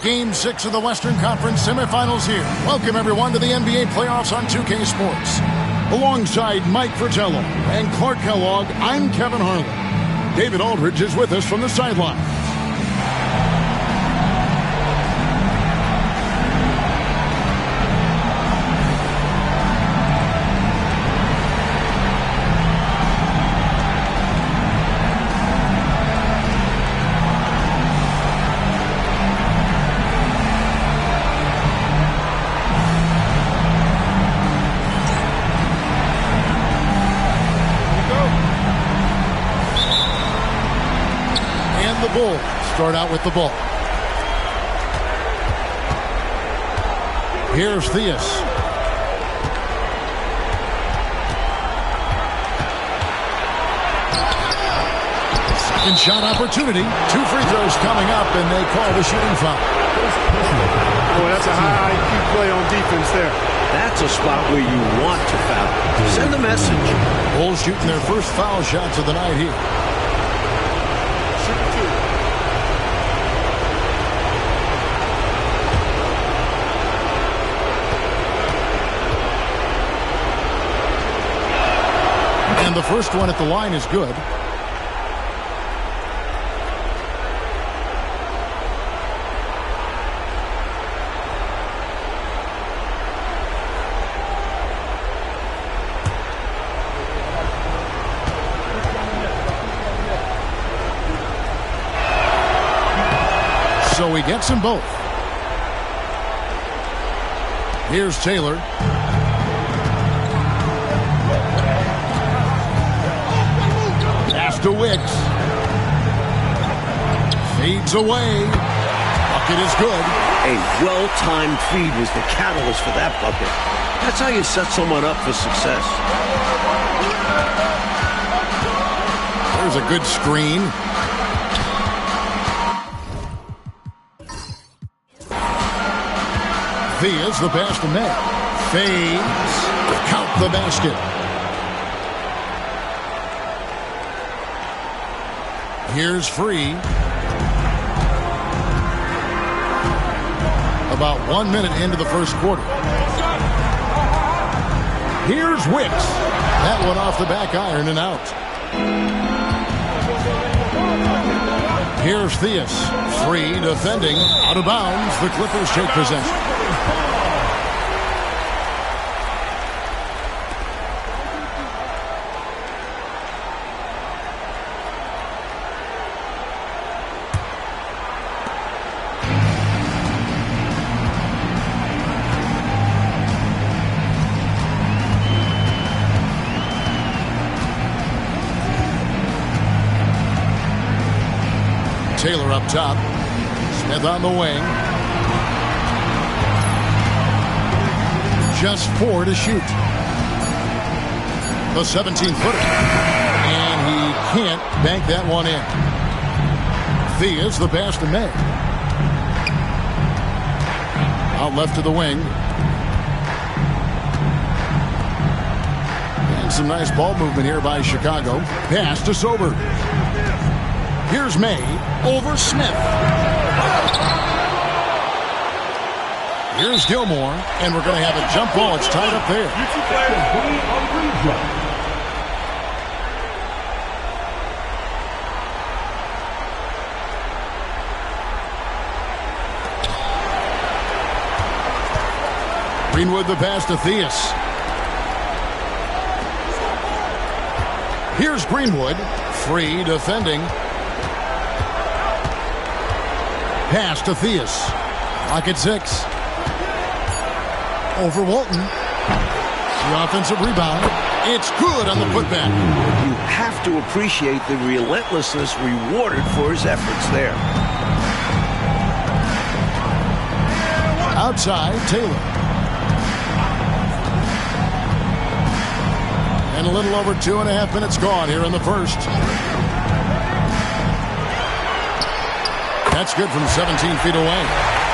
Game 6 of the Western Conference semifinals here. Welcome, everyone, to the NBA playoffs on 2K Sports. Alongside Mike Fratello and Clark Kellogg, I'm Kevin Harlan. David Aldridge is with us from the sideline. Bulls start out with the ball. Here's Theus. Second shot opportunity. 2 free throws coming up, and they call the shooting foul. Boy, that's a high IQ play on defense there. That's a spot where you want to foul. Send a message. Bulls shooting their first foul shots of the night here. And the first one at the line is good. So he gets them both. Here's Taylor. To Wicks. Feeds away. Bucket is good. A well-timed feed was the catalyst for that bucket. That's how you set someone up for success. There's a good screen. Theus, the pass to May. Fades. Count the basket. Here's Free. About 1 minute into the first quarter. Here's Wicks. That one off the back iron and out. Here's Theus. Free defending. Out of bounds. The Clippers take possession. Taylor up top. Smith on the wing. Just 4 to shoot. The 17-footer. And he can't bank that one in. Theus, the pass to May. Out left to the wing. And some nice ball movement here by Chicago. Pass to Sober. Here's May over Smith. Here's Gilmore, and we're going to have a jump ball. It's tied up there. Greenwood the pass to Theus. Here's Greenwood, free defending. Pass to Theus. Clock at 6. Over Walton. The offensive rebound. It's good on the putback. You have to appreciate the relentlessness rewarded for his efforts there. Outside, Taylor. And a little over 2.5 minutes gone here in the first. That's good from 17 feet away.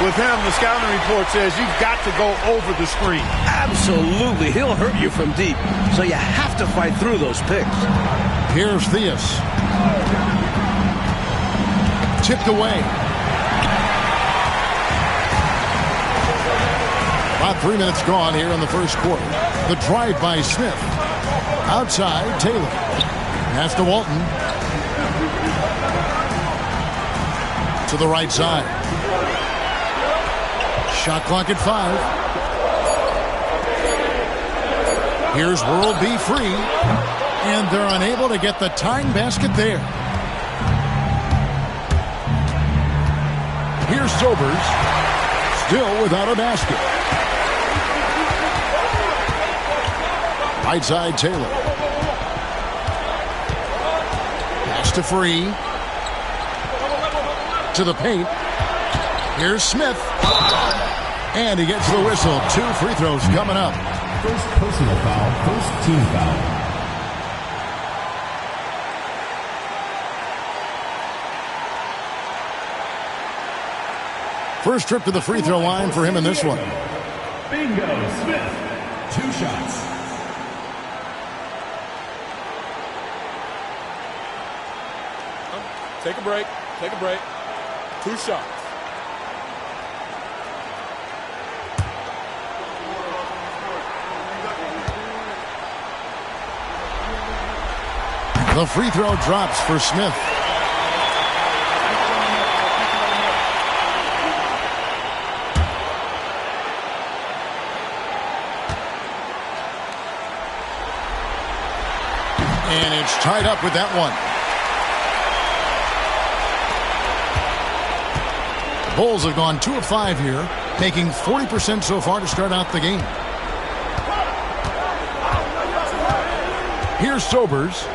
With him, the scouting report says you've got to go over the screen. Absolutely. He'll hurt you from deep. So you have to fight through those picks. Here's Theus. Tipped away. About 3 minutes gone here in the first quarter. The drive by Smith. Outside, Taylor. Pass to Walton. To the right side. Shot clock at 5. Here's World B free. And they're unable to get the tying basket there. Here's Sobers. Still without a basket. Right side, Taylor. Pass to Free. To the paint. Here's Smith. And he gets the whistle. 2 free throws coming up. First personal foul, first team foul. First trip to the free throw line for him in this one. Bingo, Smith. 2 shots. Take a break. Take a break. 2 shots. The free throw drops for Smith. And it's tied up with that one. The Bulls have gone 2 of 5 here, making 40% so far to start out the game. Here's Sobers.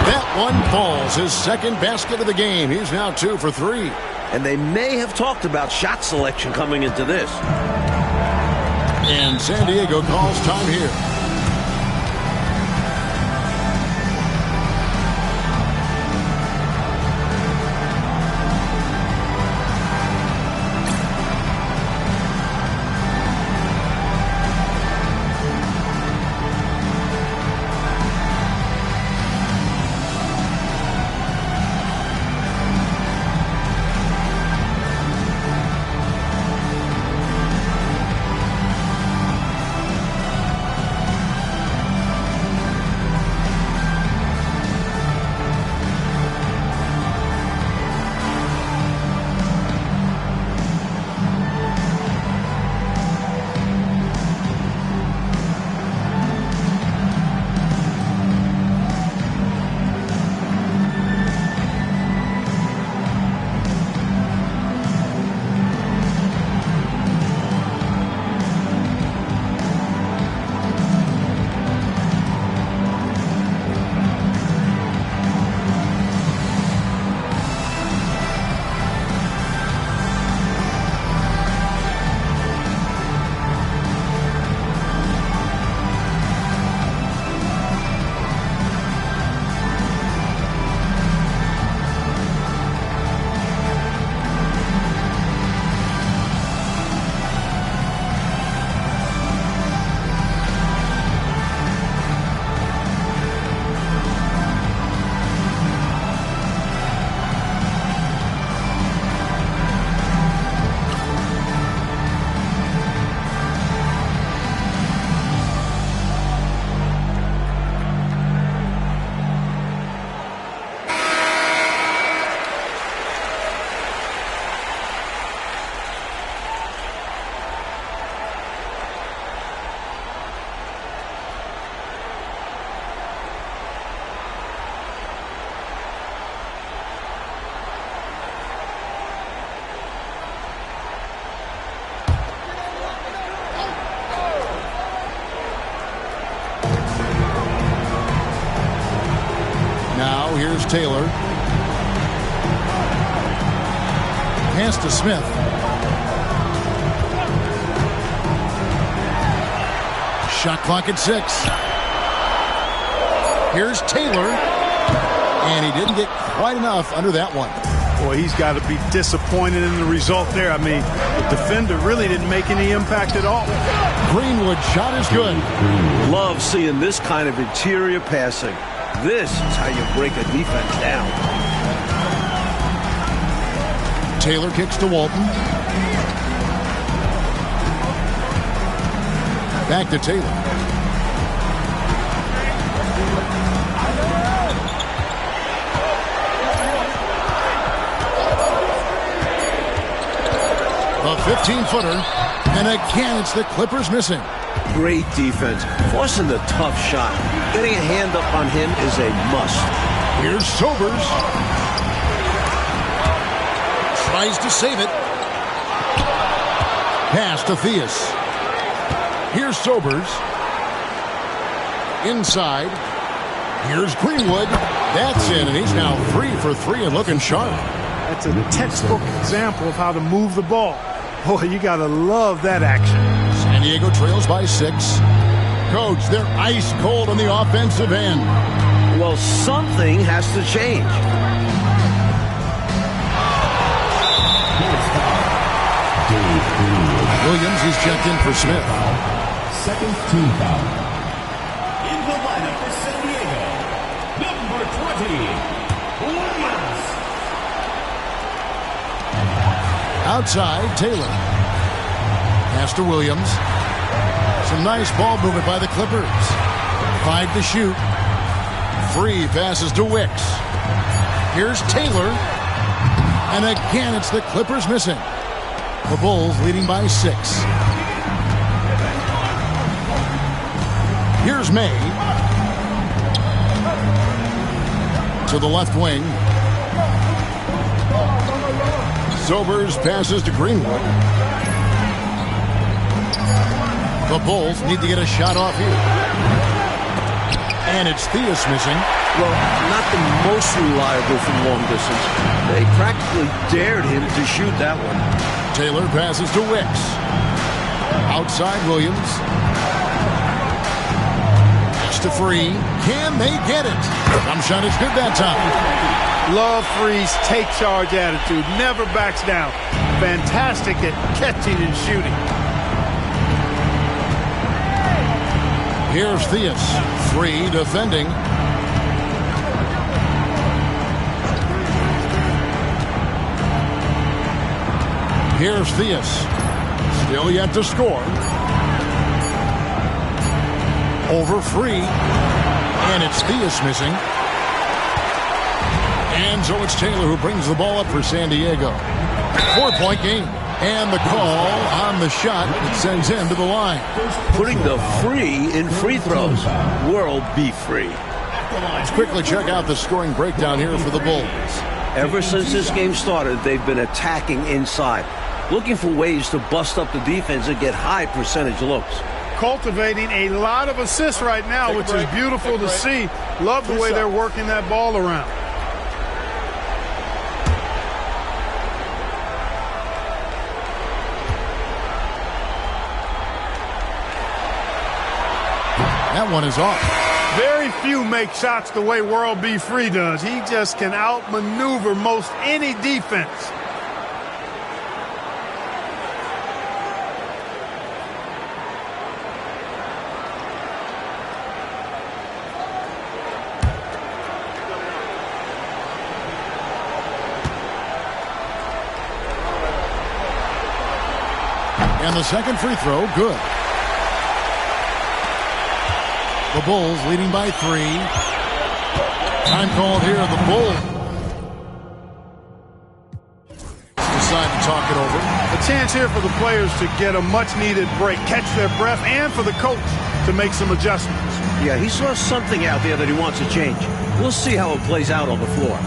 That one falls. His second basket of the game. He's now 2 for 3. And they may have talked about shot selection coming into this. And San Diego calls time here. Here's Taylor. Pass to Smith. Shot clock at 6. Here's Taylor. And he didn't get quite enough under that one. Boy, he's got to be disappointed in the result there. I mean, the defender really didn't make any impact at all. Greenwood shot is good. Love seeing this kind of interior passing. This is how you break a defense down. Taylor kicks to Walton. Back to Taylor. A 15-footer. And again, it's the Clippers missing. Great defense. Forcing the tough shot. Getting a hand up on him is a must. Here's Sobers. Tries to save it. Pass to Theus. Here's Sobers. Inside. Here's Greenwood. That's in, and he's now 3 for 3 and looking sharp. That's a textbook example of how to move the ball. Boy, you got to love that action. San Diego trails by 6. Coach, they're ice cold on the offensive end. Well, something has to change. Williams is checked in for Smith. Second team foul. In the lineup for San Diego, number 20, Williams. Outside, Taylor. Pass to Williams. Some nice ball movement by the Clippers. 5 to shoot. Free passes to Wicks. Here's Taylor. And again, it's the Clippers missing. The Bulls leading by 6. Here's May. To the left wing. Sobers passes to Greenwood. The Bulls need to get a shot off here. And it's Theus missing. Well, not the most reliable from long distance. They practically dared him to shoot that one. Taylor passes to Wicks. Outside Williams. Pass to Free. Can they get it? Jump shot is good that time. Love Free's take charge attitude. Never backs down. Fantastic at catching and shooting. Here's Theus. Free defending. Here's Theus. Still yet to score. Over Free. And it's Theus missing. And so it's Taylor who brings the ball up for San Diego. 4-point game. And the call on the shot that sends him to the line. Putting the free in free throws. World be free. Let's quickly check out the scoring breakdown here for the Bulls. Ever since this game started, they've been attacking inside, looking for ways to bust up the defense and get high percentage looks. Cultivating a lot of assists right now, which is beautiful to see. Love the way they're working that ball around. That one is off. Very few make shots the way World B. Free does. He just can outmaneuver most any defense. And the second free throw, good. The Bulls leading by 3. Time called here. The Bulls decide to talk it over. A chance here for the players to get a much-needed break, catch their breath, and for the coach to make some adjustments. Yeah, he saw something out there that he wants to change. We'll see how it plays out on the floor.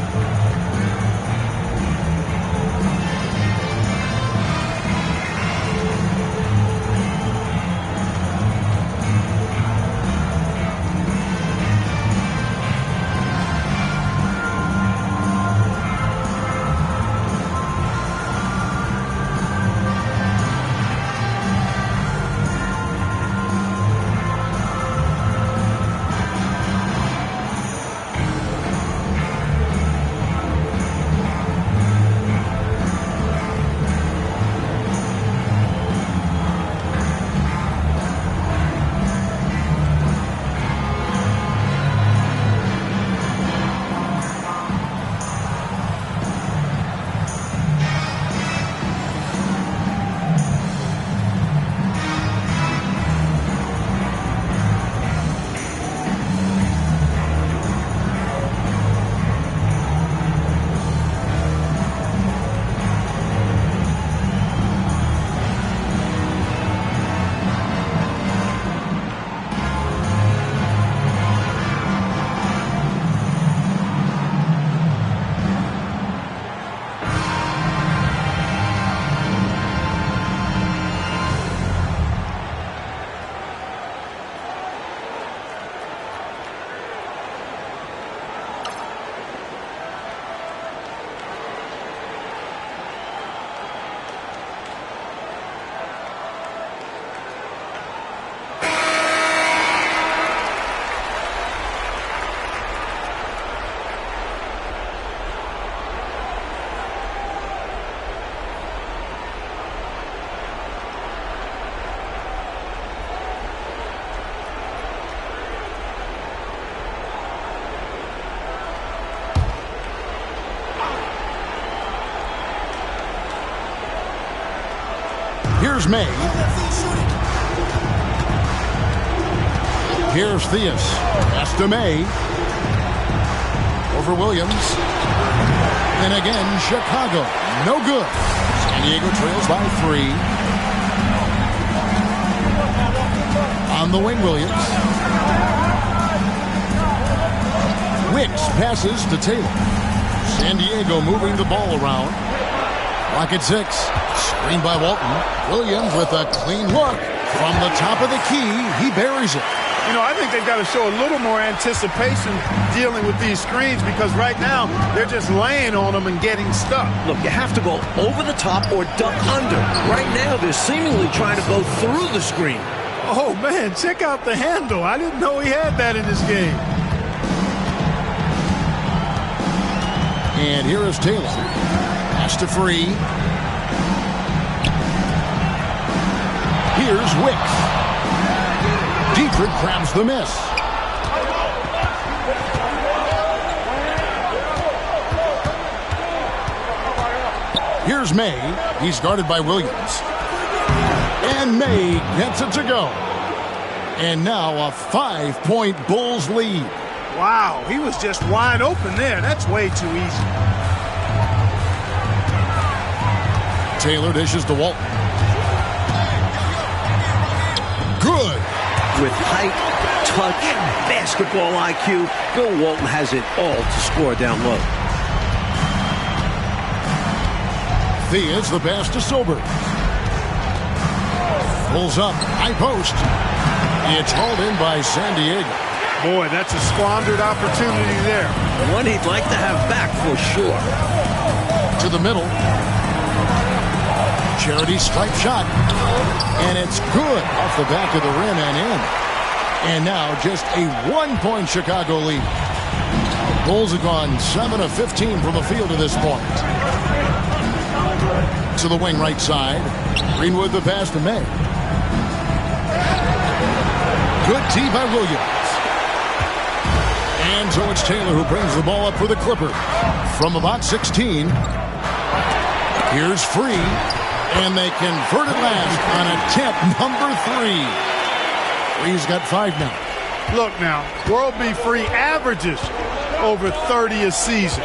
Here's May. Here's Theus. Pass to May. Over Williams. And again, Chicago. No good. San Diego trails by 3. On the wing, Williams. Wicks passes to Taylor. San Diego moving the ball around. Clock at 6. Screen by Walton. Williams with a clean look. From the top of the key, he buries it. You know, I think they've got to show a little more anticipation dealing with these screens because right now they're just laying on them and getting stuck. Look, you have to go over the top or duck under. Right now, they're seemingly trying to go through the screen. Oh, man, check out the handle. I didn't know he had that in this game. And here is Taylor. Pass to Free. Here's Wicks. Dietrich grabs the miss. Here's May. He's guarded by Williams. And May gets it to go. And now a 5-point Bulls lead. Wow, he was just wide open there. That's way too easy. Taylor dishes to Walton. Good. With height, touch, basketball IQ, Bill Walton has it all to score down low. Theus the pass to Sober. Pulls up, high post. It's hauled in by San Diego. Boy, that's a squandered opportunity there. One he'd like to have back for sure. To the middle. Charity stripe shot. And it's good off the back of the rim and in. And now just a 1-point Chicago lead. Bulls have gone 7 of 15 from the field to this point. To the wing right side. Greenwood the pass to May. Good tee by Williams. And so it's Taylor who brings the ball up for the Clippers. From about 16. Here's Free. And they convert it last on attempt number 3. Free's got 5 now. Look now, World B. Free averages over 30 a season.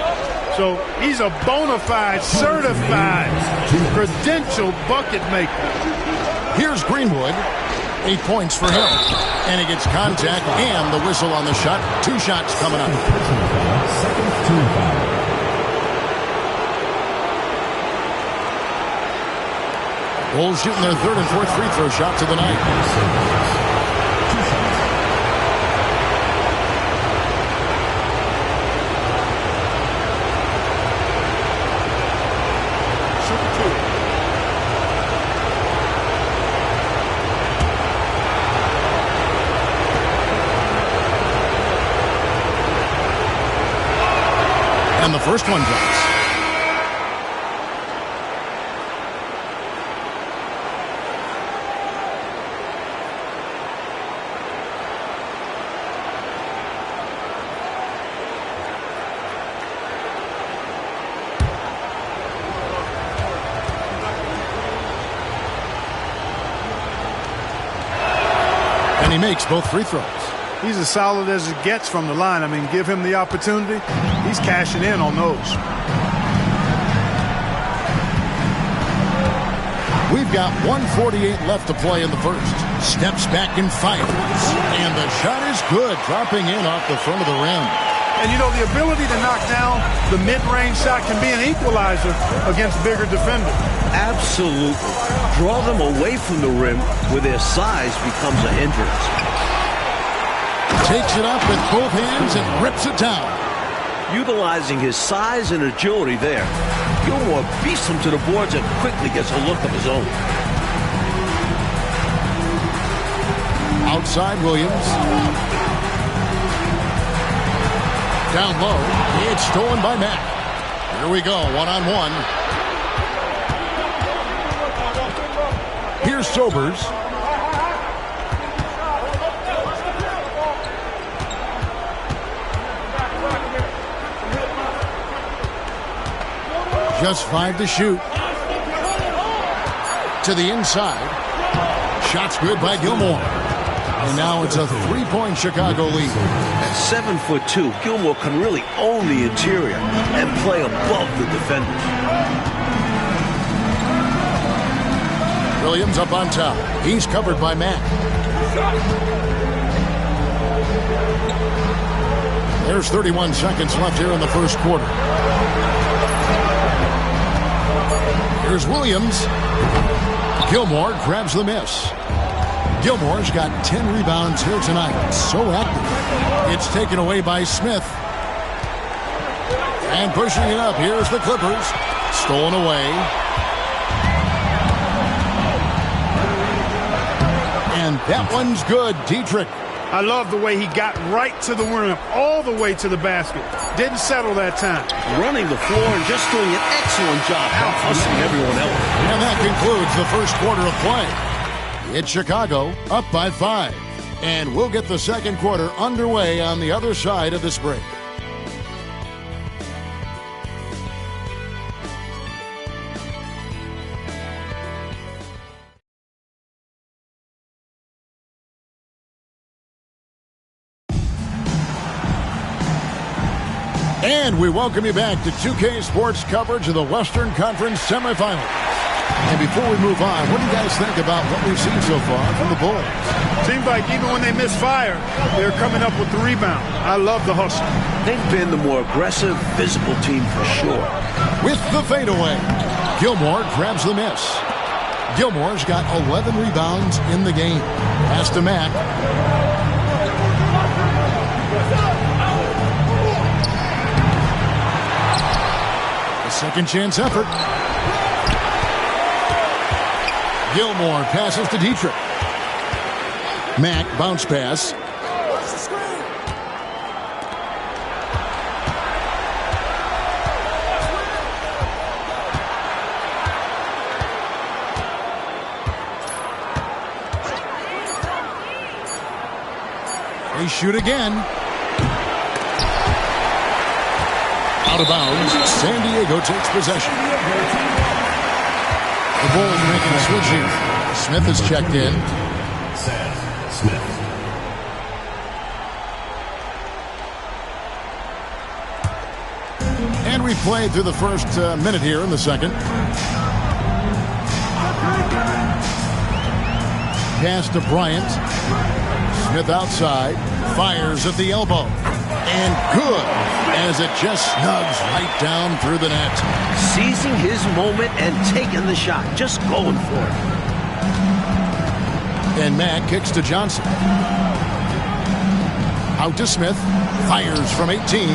So he's a bona fide, certified, credentialed bucket maker. Here's Greenwood. 8 points for him. And he gets contact and the whistle on the shot. 2 shots coming up. Bulls shooting their 3rd and 4th free throw shots of the night. And the first one drops. And he makes both free throws. He's as solid as it gets from the line. I mean, give him the opportunity. He's cashing in on those. We've got 1:48 left to play in the first. Steps back and fires. And the shot is good, dropping in off the front of the rim. And, you know, the ability to knock down the mid-range shot can be an equalizer against bigger defenders. Absolutely. Draw them away from the rim where their size becomes a hindrance. Takes it up with both hands and rips it down. Utilizing his size and agility there, Gilmore beats him to the boards and quickly gets a look of his own. Outside Williams. Down low. It's stolen by Mack. Here we go, one-on-one. Here's Sobers. Just 5 to shoot. to the inside. Shot's good by Gilmore. And now it's a 3-point Chicago lead. At 7'2", Gilmore can really own the interior and play above the defenders. Williams up on top. He's covered by Mack. There's 31 seconds left here in the first quarter. Here's Williams. Gilmore grabs the miss. Gilmore's got 10 rebounds here tonight. So active. It's taken away by Smith. And pushing it up. Here's the Clippers. Stolen away. And that one's good. Dietrich. I love the way he got right to the rim, all the way to the basket. Didn't settle that time. Running the floor and just doing an excellent job out-hustling everyone else. And that concludes the first quarter of play. It's Chicago up by 5. And we'll get the second quarter underway on the other side of this break. And we welcome you back to 2K Sports coverage of the Western Conference semifinals. And before we move on, what do you guys think about what we've seen so far from the Bulls? Seems like even when they miss fire, they're coming up with the rebound. I love the hustle. They've been the more aggressive, physical team for sure. With the fadeaway, Gilmore grabs the miss. Gilmore's got 11 rebounds in the game. Pass to Mack. Second chance effort. Gilmore passes to Dietrich. Mack bounce pass. They shoot again. Out of bounds. San Diego takes possession. The Bulls making a switch here. Smith is checked in. Smith. And we played through the first minute here in the second. Pass to Bryant. Smith outside. Fires at the elbow. And good, as it just snugs right down through the net. Seizing his moment and taking the shot. Just going for it. And Mack kicks to Johnson. Out to Smith. Fires from 18.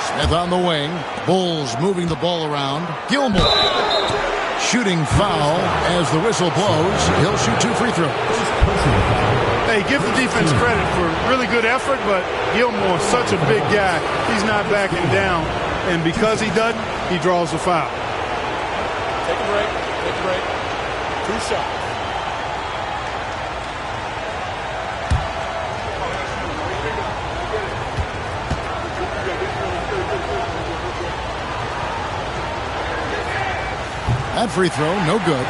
Smith on the wing. Bulls moving the ball around. Gilmore. Shooting foul as the whistle blows. He'll shoot 2 free throws. Hey, give the defense credit for really good effort, but Gilmore's such a big guy. He's not backing down. And because he doesn't, he draws the foul. Take a break. Take a break. 2 shots. That free throw, no good.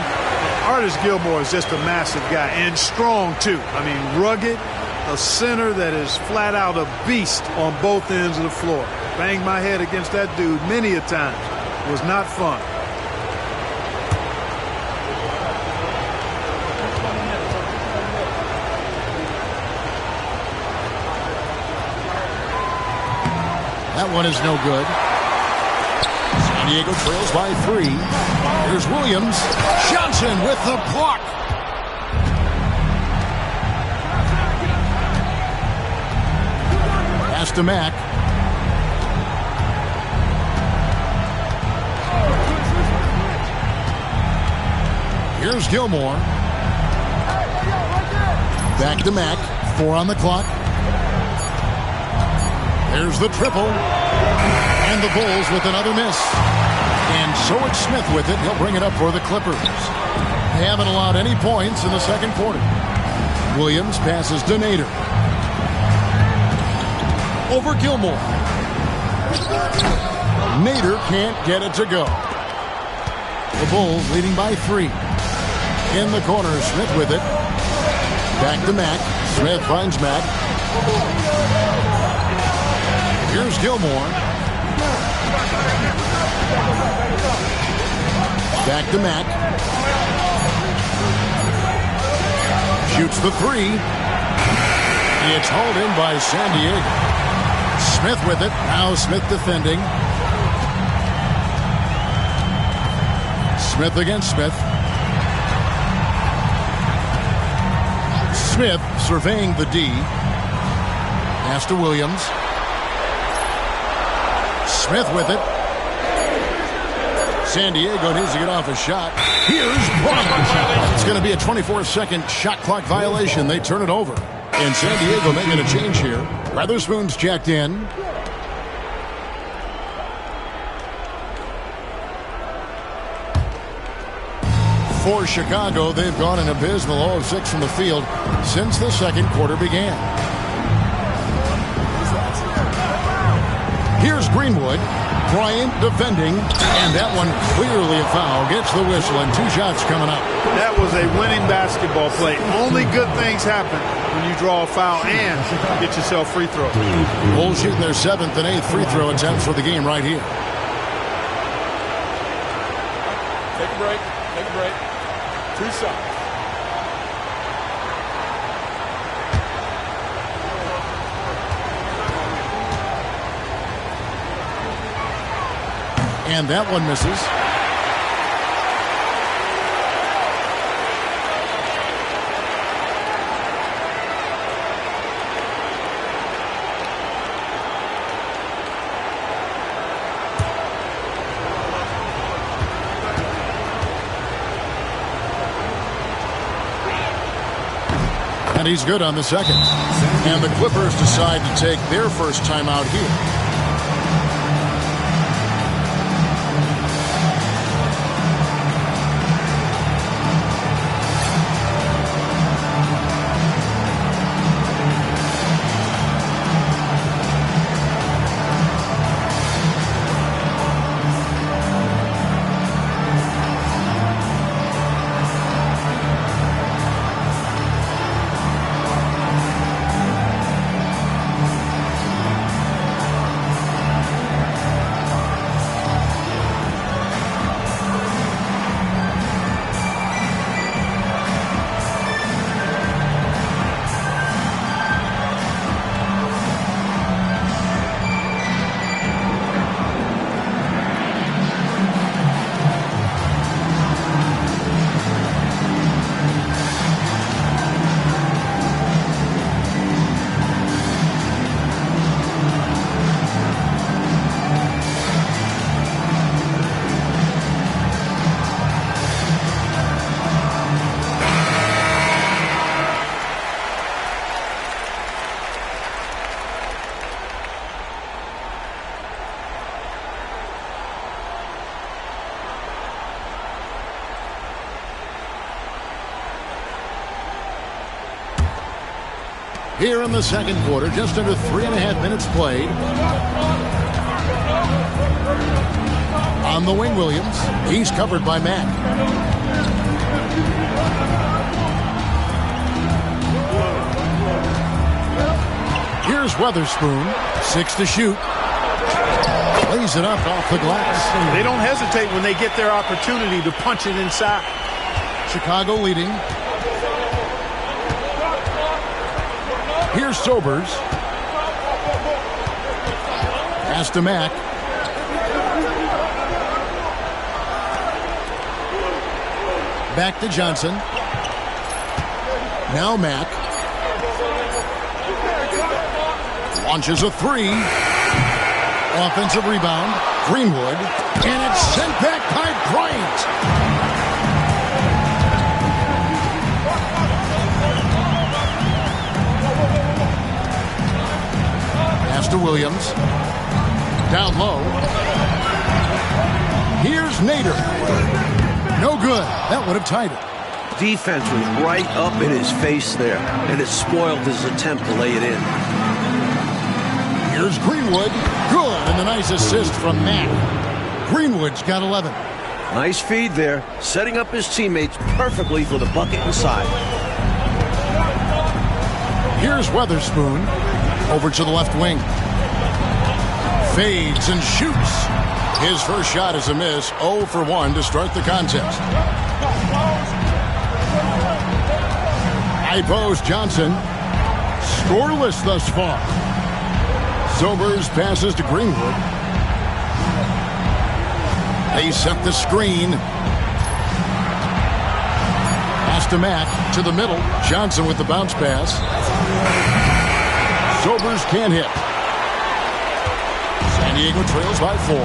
Artis Gilmore is just a massive guy and strong, too. I mean, rugged, a center that is flat out a beast on both ends of the floor. Banged my head against that dude many a time. It was not fun. That one is no good. San Diego trails by 3. Here's Williams. Johnson with the block. Pass to Mack. Here's Gilmore. Back to Mack. 4 on the clock. There's the triple. And the Bulls with another miss. And so it's Smith with it. He'll bring it up for the Clippers. They haven't allowed any points in the second quarter. Williams passes to Nader. Over Gilmore. Nader can't get it to go. The Bulls leading by 3. In the corner, Smith with it. Back to Mack. Smith finds Mack. Here's Gilmore. Back to Mack. Shoots the 3. It's hauled in by San Diego. Smith with it. Now Smith defending. Smith against Smith. Smith surveying the D. Pass to Williams. Smith with it. San Diego needs to get off a shot. Here's Bryant. It's going to be a 24-second shot clock violation. They turn it over. And San Diego making a change here. Weatherspoon's checked in. For Chicago, they've gone an abysmal 0 of 6 from the field since the second quarter began. Here's Greenwood. Bryant defending, and that one clearly a foul. Gets the whistle, and 2 shots coming up. That was a winning basketball play. Only good things happen when you draw a foul and get yourself free throws. Bulls shooting their 7th and 8th free throw attempts for the game right here. Take a break. Take a break. 2 shots. And that one misses. And he's good on the second. And the Clippers decide to take their first timeout here. Here in the second quarter, just under 3.5 minutes played. On the wing, Williams. He's covered by Mack. Here's Weatherspoon. 6 to shoot. Lays it up off the glass. They don't hesitate when they get their opportunity to punch it inside. Chicago leading. Here's Sobers. Pass to Mack. Back to Johnson. Now Mack. Launches a 3. Offensive rebound. Greenwood. And it's sent back by Bryant. To Williams. Down low. Here's Nader. No good. That would have tied it. Defense was right up in his face there, and it spoiled his attempt to lay it in. Here's Greenwood. Good. And the nice assist from Mack. Greenwood's got 11. Nice feed there, setting up his teammates perfectly for the bucket inside. Here's Weatherspoon over to the left wing. Fades and shoots. His first shot is a miss. 0 for 1 to start the contest. High post Johnson. Scoreless thus far. Sobers passes to Greenwood. They set the screen. Pass to Matt to the middle. Johnson with the bounce pass. Sobers can't hit. San Diego trails by 4.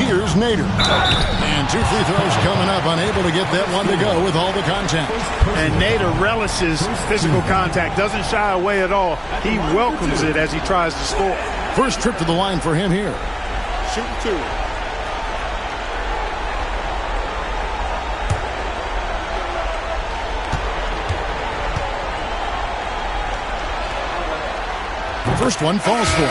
Here's Nader. And 2 free throws coming up. Unable to get that one to go with all the contact. And Nader relishes physical contact. Doesn't shy away at all. He welcomes it as he tries to score. First trip to the line for him here. Shooting 2. First one falls for him.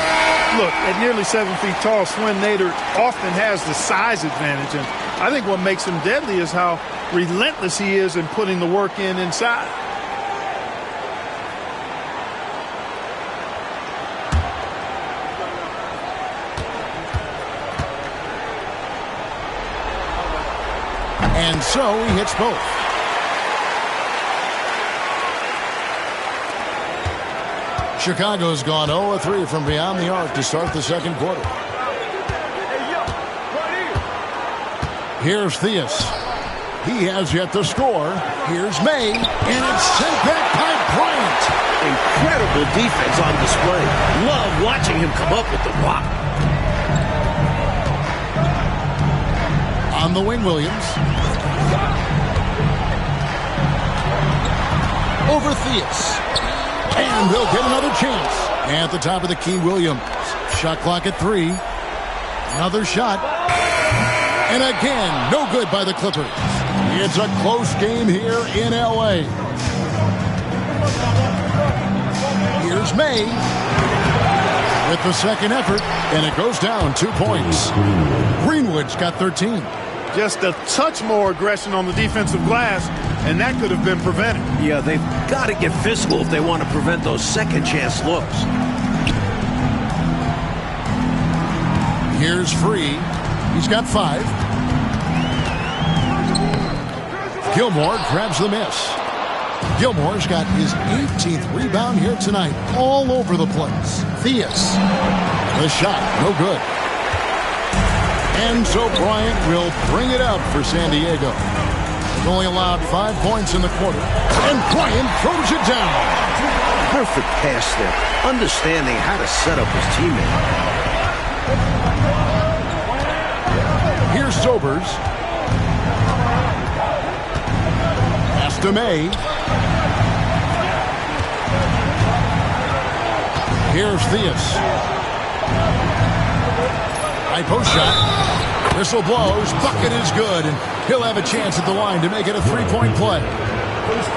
Look, at nearly 7 feet tall, Swin Nader often has the size advantage. And I think what makes him deadly is how relentless he is in putting the work in inside. And so he hits both. Chicago's gone 0-3 from beyond the arc to start the second quarter. Here's Theus. He has yet to score. Here's May, and it's sent back by Bryant. Incredible defense on display. Love watching him come up with the rock. On the wing, Williams. Over Theus. And they'll get another chance. At the top of the key, Williams. Shot clock at 3. Another shot. And again, no good by the Clippers. It's a close game here in L.A. Here's May with the second effort, and it goes down 2 points. Greenwood's got 13. Just a touch more aggression on the defensive glass, and that could have been prevented. Yeah, they've got to get physical if they want to prevent those second chance looks. Here's Free. He's got 5. Gilmore grabs the miss. Gilmore's got his 18th rebound here tonight. All over the place. Theus. The shot, no good. And so Bryant will bring it up for San Diego. They've only allowed 5 points in the quarter. And Bryant throws it down. Perfect pass there. Understanding how to set up his teammate. Here's Sobers. Pass to May. Here's Theus. High post shot. Whistle blows. Bucket is good. And he'll have a chance at the line to make it a 3-point play.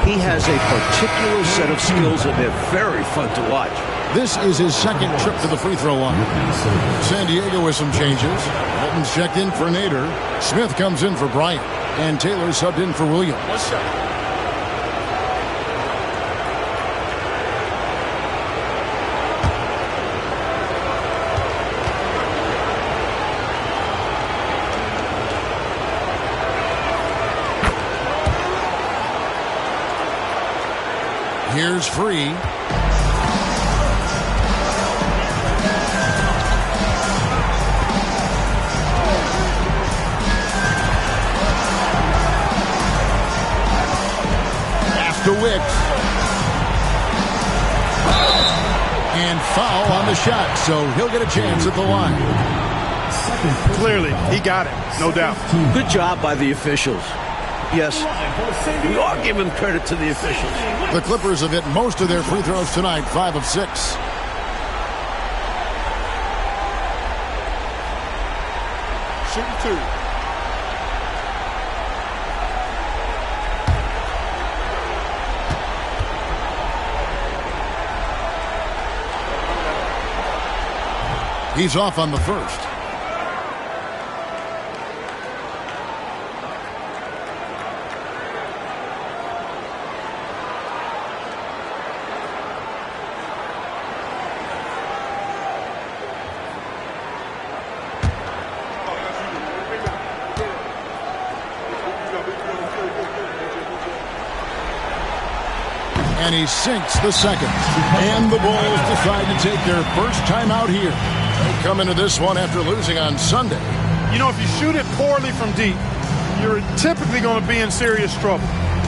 He has a particular set of skills that they're very fun to watch. This is his second trip to the free throw line. San Diego with some changes. Holton's checked in for Nader. Smith comes in for Bryant. And Taylor subbed in for Williams. One shot. Here's Free. After Wicks. And foul on the shot, so he'll get a chance at the line. Clearly, he got it, no doubt. Good job by the officials. Yes, we are giving credit to the officials. The Clippers have hit most of their free throws tonight, 5 of 6. Shooting 2. He's off on the first. And he sinks the second. And the Bulls decide to take their first time out here. They come into this one after losing on Sunday. You know, if you shoot it poorly from deep, you're typically going to be in serious trouble.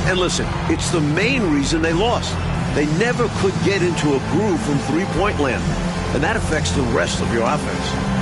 And listen, it's the main reason they lost. They never could get into a groove from three-point land. And that affects the rest of your offense.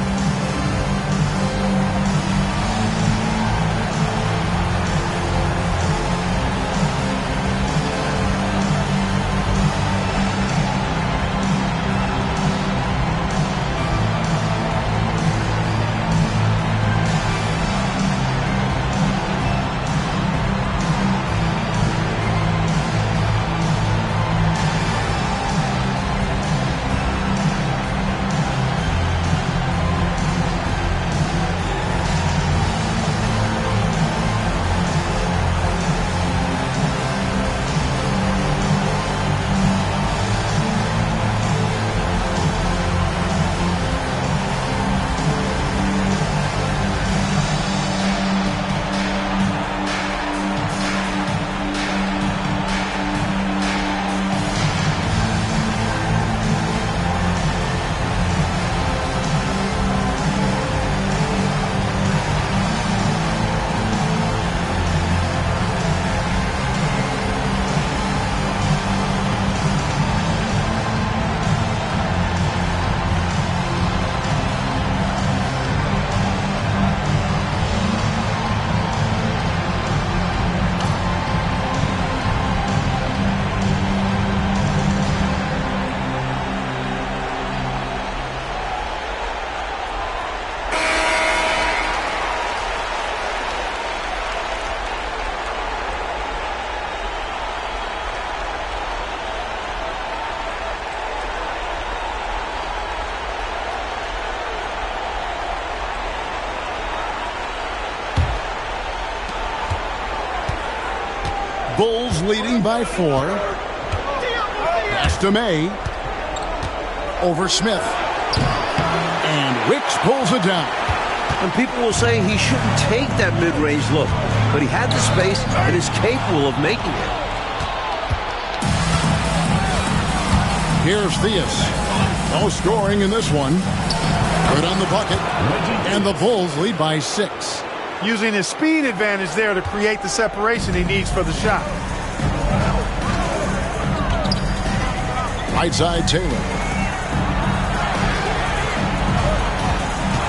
Bulls leading by 4. Pass to May. Over Smith. And Wicks pulls it down. And people will say he shouldn't take that mid-range look, but he had the space and is capable of making it. Here's Theus. No scoring in this one. Good on the bucket. And the Bulls lead by 6. Using his speed advantage there to create the separation he needs for the shot. Right side, Taylor.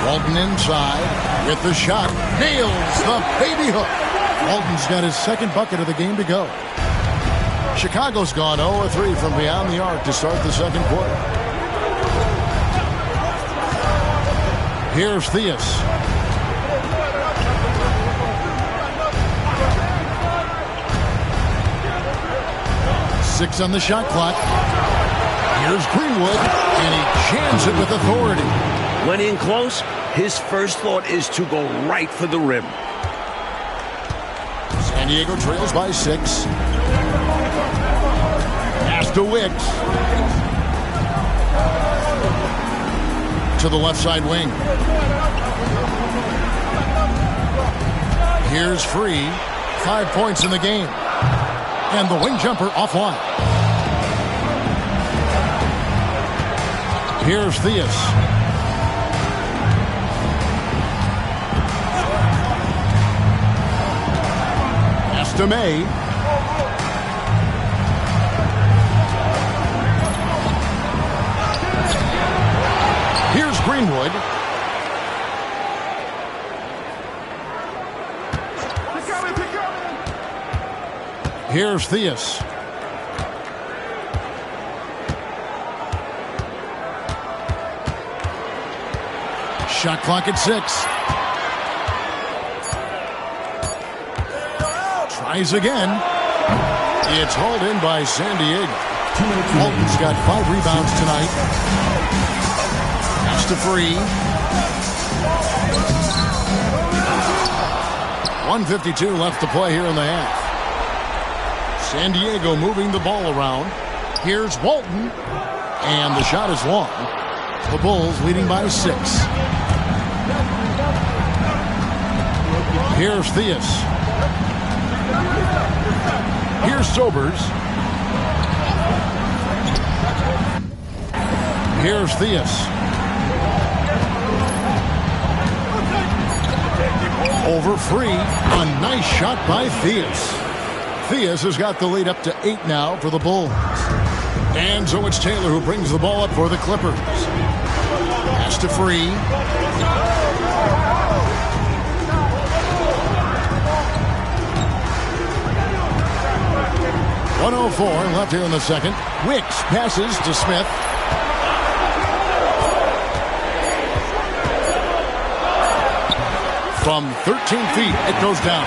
Walton inside with the shot. Nails the baby hook. Walton's got his second bucket of the game to go. Chicago's gone 0-3 from beyond the arc to start the second quarter. Here's Theus. Six on the shot clock. Here's Greenwood, and he jams it with authority. When in close, his first thought is to go right for the rim. San Diego trails by 6. Pass to Wicks. To the left side wing. Here's Free. 5 points in the game. And the wing jumper offline. Here's Theus. Pass to May. Here's Greenwood. Here's Theus. Shot clock at 6. Tries again. It's hauled in by San Diego. Walton's got 5 rebounds tonight. Pass to Free. 1:52 left to play here in the half. San Diego moving the ball around. Here's Walton. And the shot is long. The Bulls leading by 6. Here's Theus. Here's Sobers. Here's Theus. Over Free. A nice shot by Theus. Theus has got the lead up to 8 now for the Bulls. And so it's Taylor who brings the ball up for the Clippers. Pass to Free. .104 left here in the second. Wicks passes to Smith. From 13 feet, it goes down.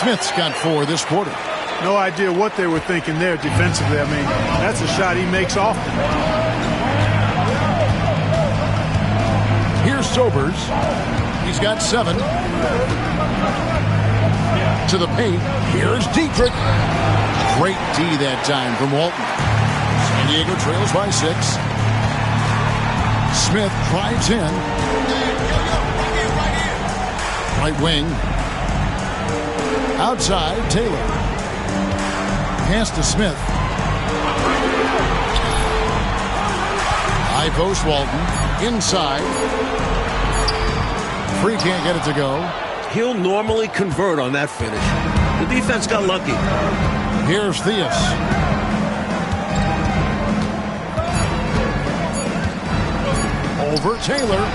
Smith's got 4 this quarter. No idea what they were thinking there defensively. I mean, that's a shot he makes often. Here's Sobers. He's got 7. To the paint. Here's Dietrich. Great D that time from Walton. San Diego trails by 6. Smith drives in. Right wing. Outside, Taylor. Pass to Smith. High post, Walton. Inside. Free can't get it to go. He'll normally convert on that finish. The defense got lucky. Here's Theus. Over Taylor.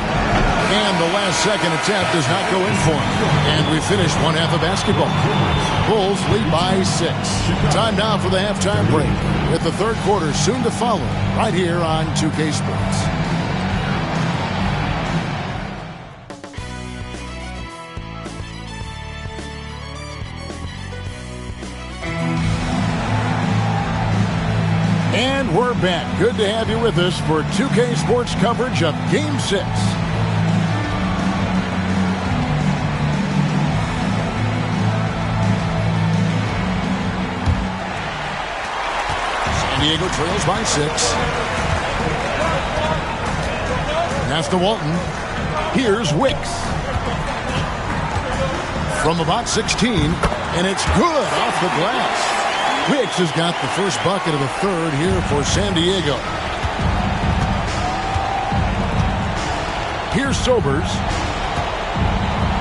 And the last second attempt does not go in for him. And we finish one half of basketball. Bulls lead by 6. Time now for the halftime break, with the third quarter soon to follow, right here on 2K Sports. And we're back. Good to have you with us for 2K Sports coverage of Game 6. San Diego trails by 6. Pass to Walton. Here's Wicks. From about 16, and it's good off the glass. Wicks has got the first bucket of the third here for San Diego. Here's Sobers.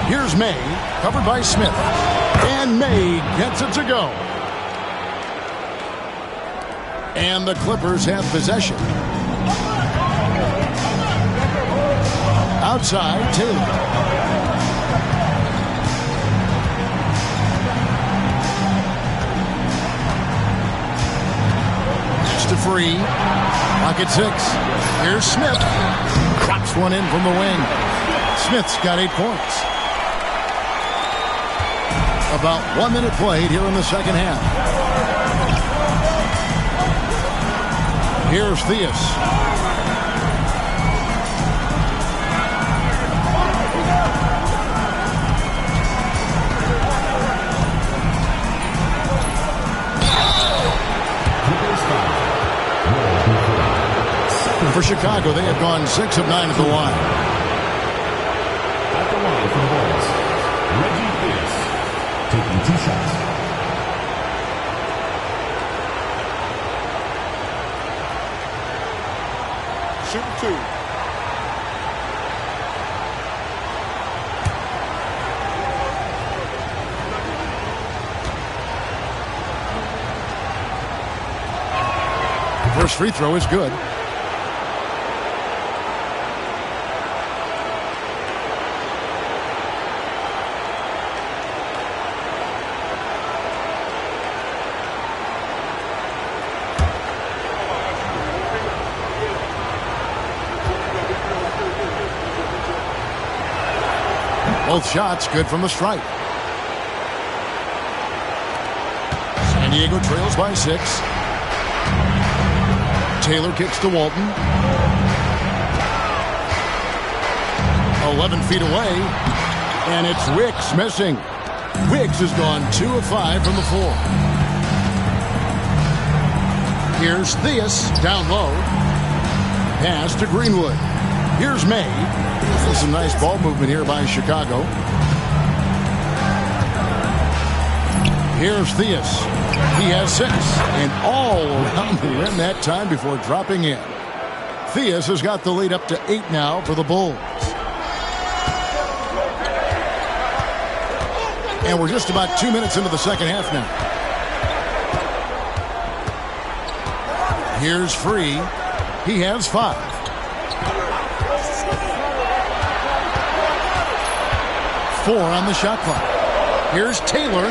Here's May, covered by Smith. And May gets it to go. And the Clippers have possession. Outside, Taylor. To Free. Pocket 6. Here's Smith. Drops one in from the wing. Smith's got 8 points. About 1 minute played here in the second half. Here's Theus. For Chicago, they have gone 6 of 9 at the line. At the line for the Bulls, Reggie Theus, taking 2 shots. Shooting 2. First free throw is good. Both shots good from the stripe. San Diego trails by 6. Taylor kicks to Walton. 11 feet away. And it's Wicks missing. Wicks has gone 2 of 5 from the floor. Here's Theus down low. Pass to Greenwood. Here's May. There's some nice ball movement here by Chicago. Here's Theus. He has 6. And all around the rim that time before dropping in. Theus has got the lead up to 8 now for the Bulls. And we're just about 2 minutes into the second half now. Here's Free. He has 5. Four on the shot clock. Here's Taylor.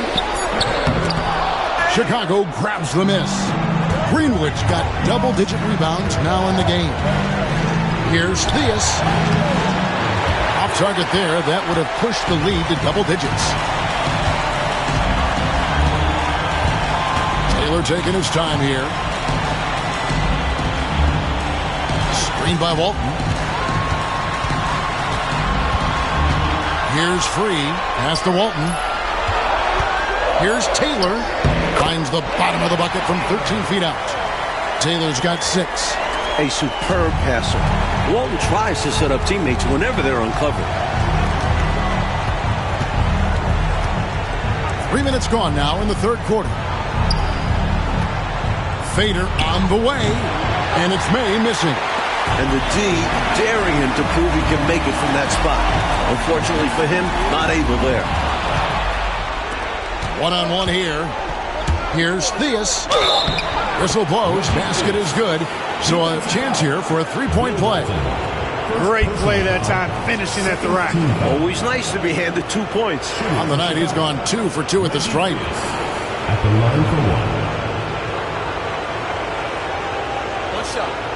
Chicago grabs the miss. Greenwood's got double-digit rebounds now in the game. Here's Theus. Off target there. That would have pushed the lead to double digits. Taylor taking his time here. Screen by Walton. Here's Free. Pass to Walton. Here's Taylor. Finds the bottom of the bucket from 13 feet out. Taylor's got 6. A superb passer. Walton tries to set up teammates whenever they're uncovered. 3 minutes gone now in the third quarter. Fader on the way. And it's May missing. And the D daring him to prove he can make it from that spot. Unfortunately for him, not able there. One-on-one here. Here's Theus. Whistle blows. Basket is good. So a chance here for a three-point play. Great play that time, finishing at the rack. Always nice to be handed 2 points. On the night, he's gone 2 for 2 at the stripe. At the line for 1. One shot.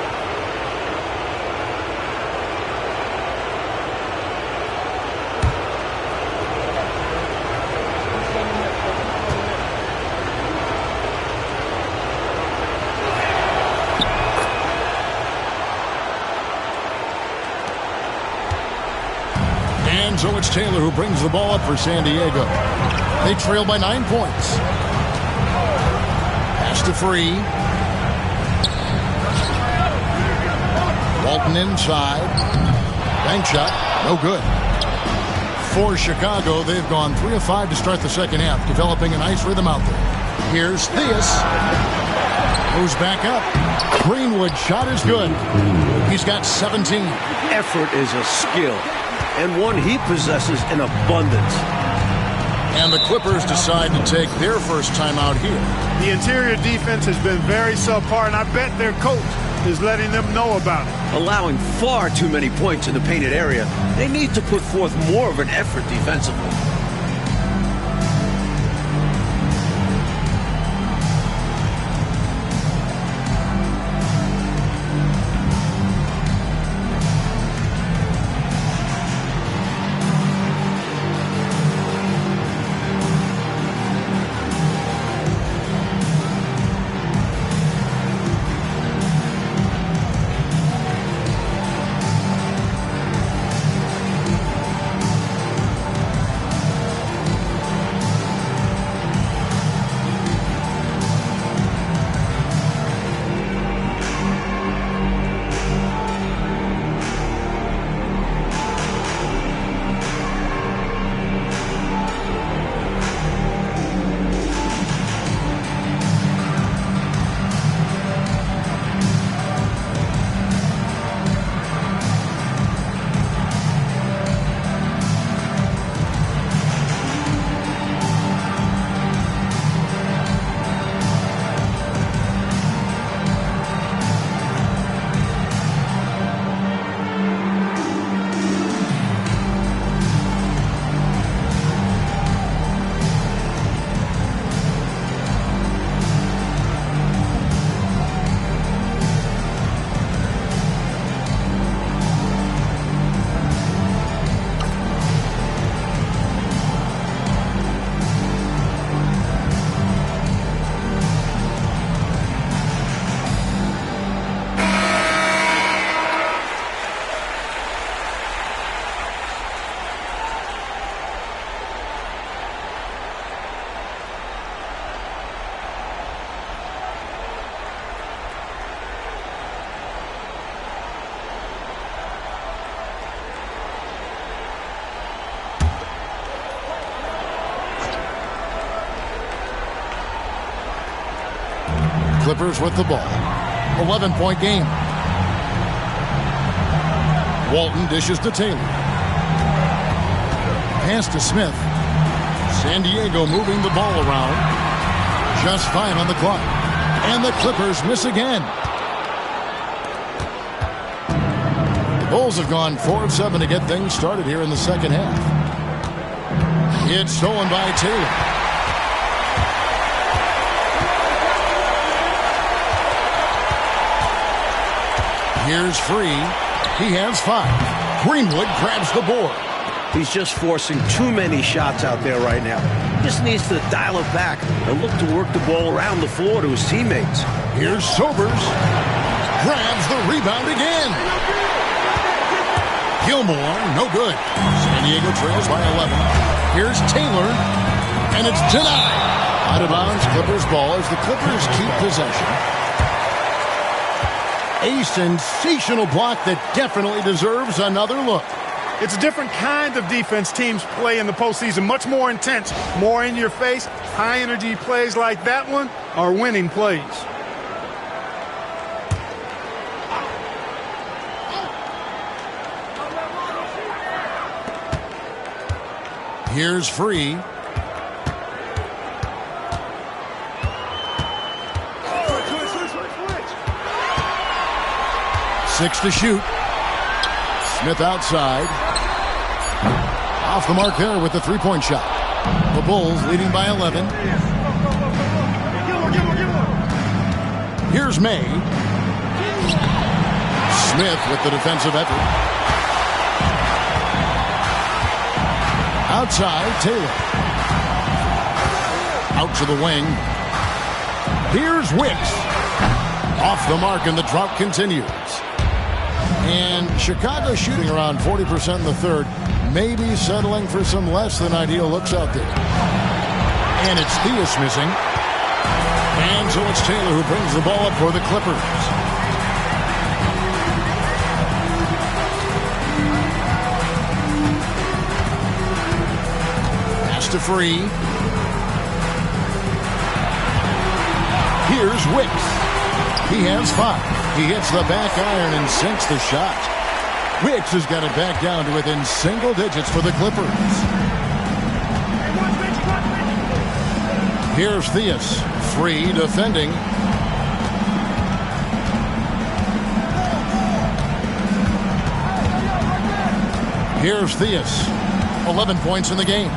And so it's Taylor who brings the ball up for San Diego. They trail by 9 points. Pass to Free. Walton inside. Bank shot. No good. For Chicago, they've gone 3 of 5 to start the second half, developing a nice rhythm out there. Here's Theus. Moves back up. Greenwood shot is good. He's got 17. Effort is a skill, and one he possesses in abundance. And the Clippers decide to take their first time out here. The interior defense has been very subpar, and I bet their coach is letting them know about it. Allowing far too many points in the painted area, they need to put forth more of an effort defensively. Clippers with the ball. 11-point game. Walton dishes to Taylor. Pass to Smith. San Diego moving the ball around. Just 5 on the clock. And the Clippers miss again. The Bulls have gone 4 of 7 to get things started here in the second half. It's stolen by Taylor. Here's Free. He has 5. Greenwood grabs the board. He's just forcing too many shots out there right now. He just needs to dial it back and look to work the ball around the floor to his teammates. Here's Sobers. Grabs the rebound again. Gilmore, no good. San Diego trails by 11. Here's Taylor, and it's denied. Out of bounds, Clippers ball as the Clippers keep possession. A sensational block that definitely deserves another look. It's a different kind of defense teams play in the postseason. Much more intense, more in your face. High energy plays like that one are winning plays. Here's Free. Six to shoot. Smith outside. Off the mark there with the three-point shot. The Bulls leading by 11. Here's May. Smith with the defensive effort. Outside, Taylor. Out to the wing. Here's Wicks. Off the mark, and the drought continues. And Chicago shooting around 40% in the third. Maybe settling for some less than ideal looks out there. And it's Theus missing. And so it's Taylor who brings the ball up for the Clippers. Pass to Free. Here's Wicks. He has 5. He hits the back iron and sinks the shot. Wicks has got it back down to within single digits for the Clippers. Here's Theus. Free defending. Here's Theus. 11 points in the game.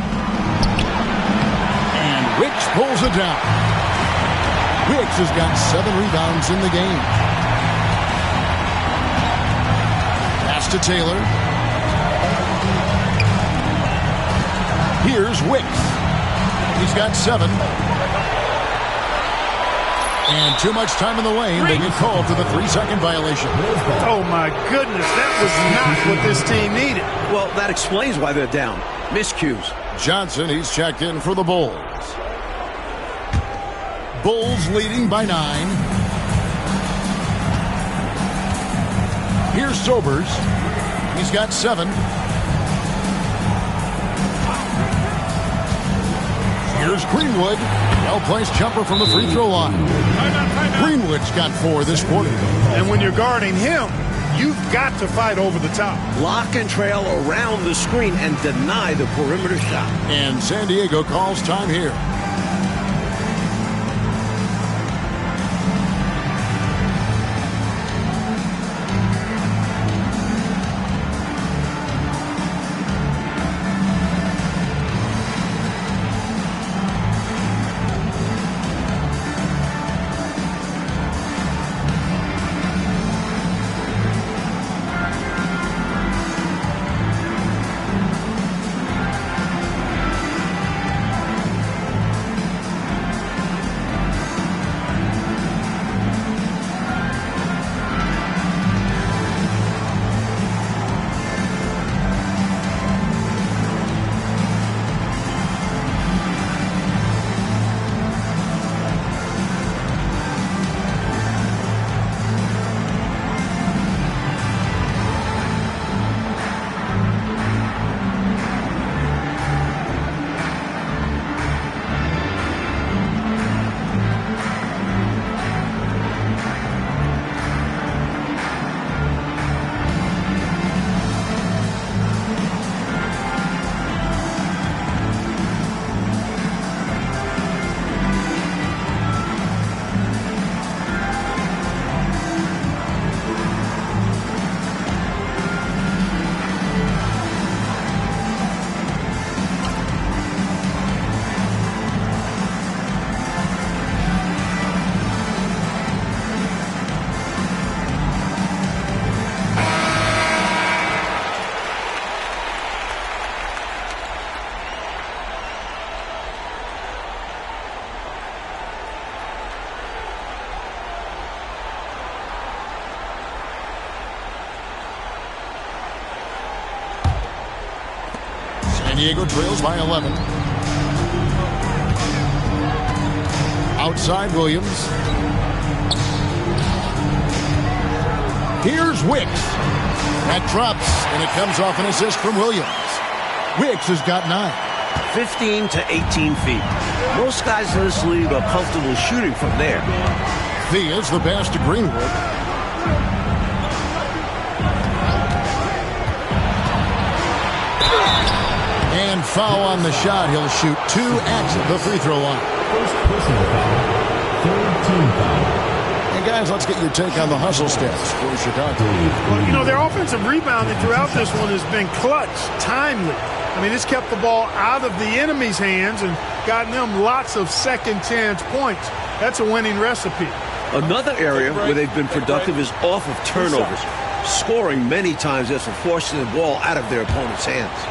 And Wicks pulls it down. Wicks has got 7 rebounds in the game. Pass to Taylor. Here's Wicks. He's got 7. And too much time in the lane. They get called for the 3-second violation. Oh, my goodness. That was not what this team needed. Well, that explains why they're down. Miscues. Johnson, he's checked in for the Bulls. Bulls leading by 9. Here's Sobers. He's got 7. Here's Greenwood. Well-placed jumper from the free throw line. Greenwood's got 4 this quarter. And when you're guarding him, you've got to fight over the top. Lock and trail around the screen and deny the perimeter shot. And San Diego calls time here. Diego trails by 11. Outside Williams. Here's Wicks. That drops, and it comes off an assist from Williams. Wicks has got 9. 15 to 18 feet. Most guys in this league are comfortable shooting from there. Thea's the pass to Greenwood. And foul on the shot. He'll shoot 2 at the free throw line. First personal foul. Third team foul. And guys, let's get your take on the hustle stats for Chicago. Well, you know, their offensive rebounding throughout this one has been clutch, timely. I mean, it's kept the ball out of the enemy's hands and gotten them lots of second chance points. That's a winning recipe. Another area where they've been productive is off of turnovers, scoring many times after forcing the ball out of their opponent's hands.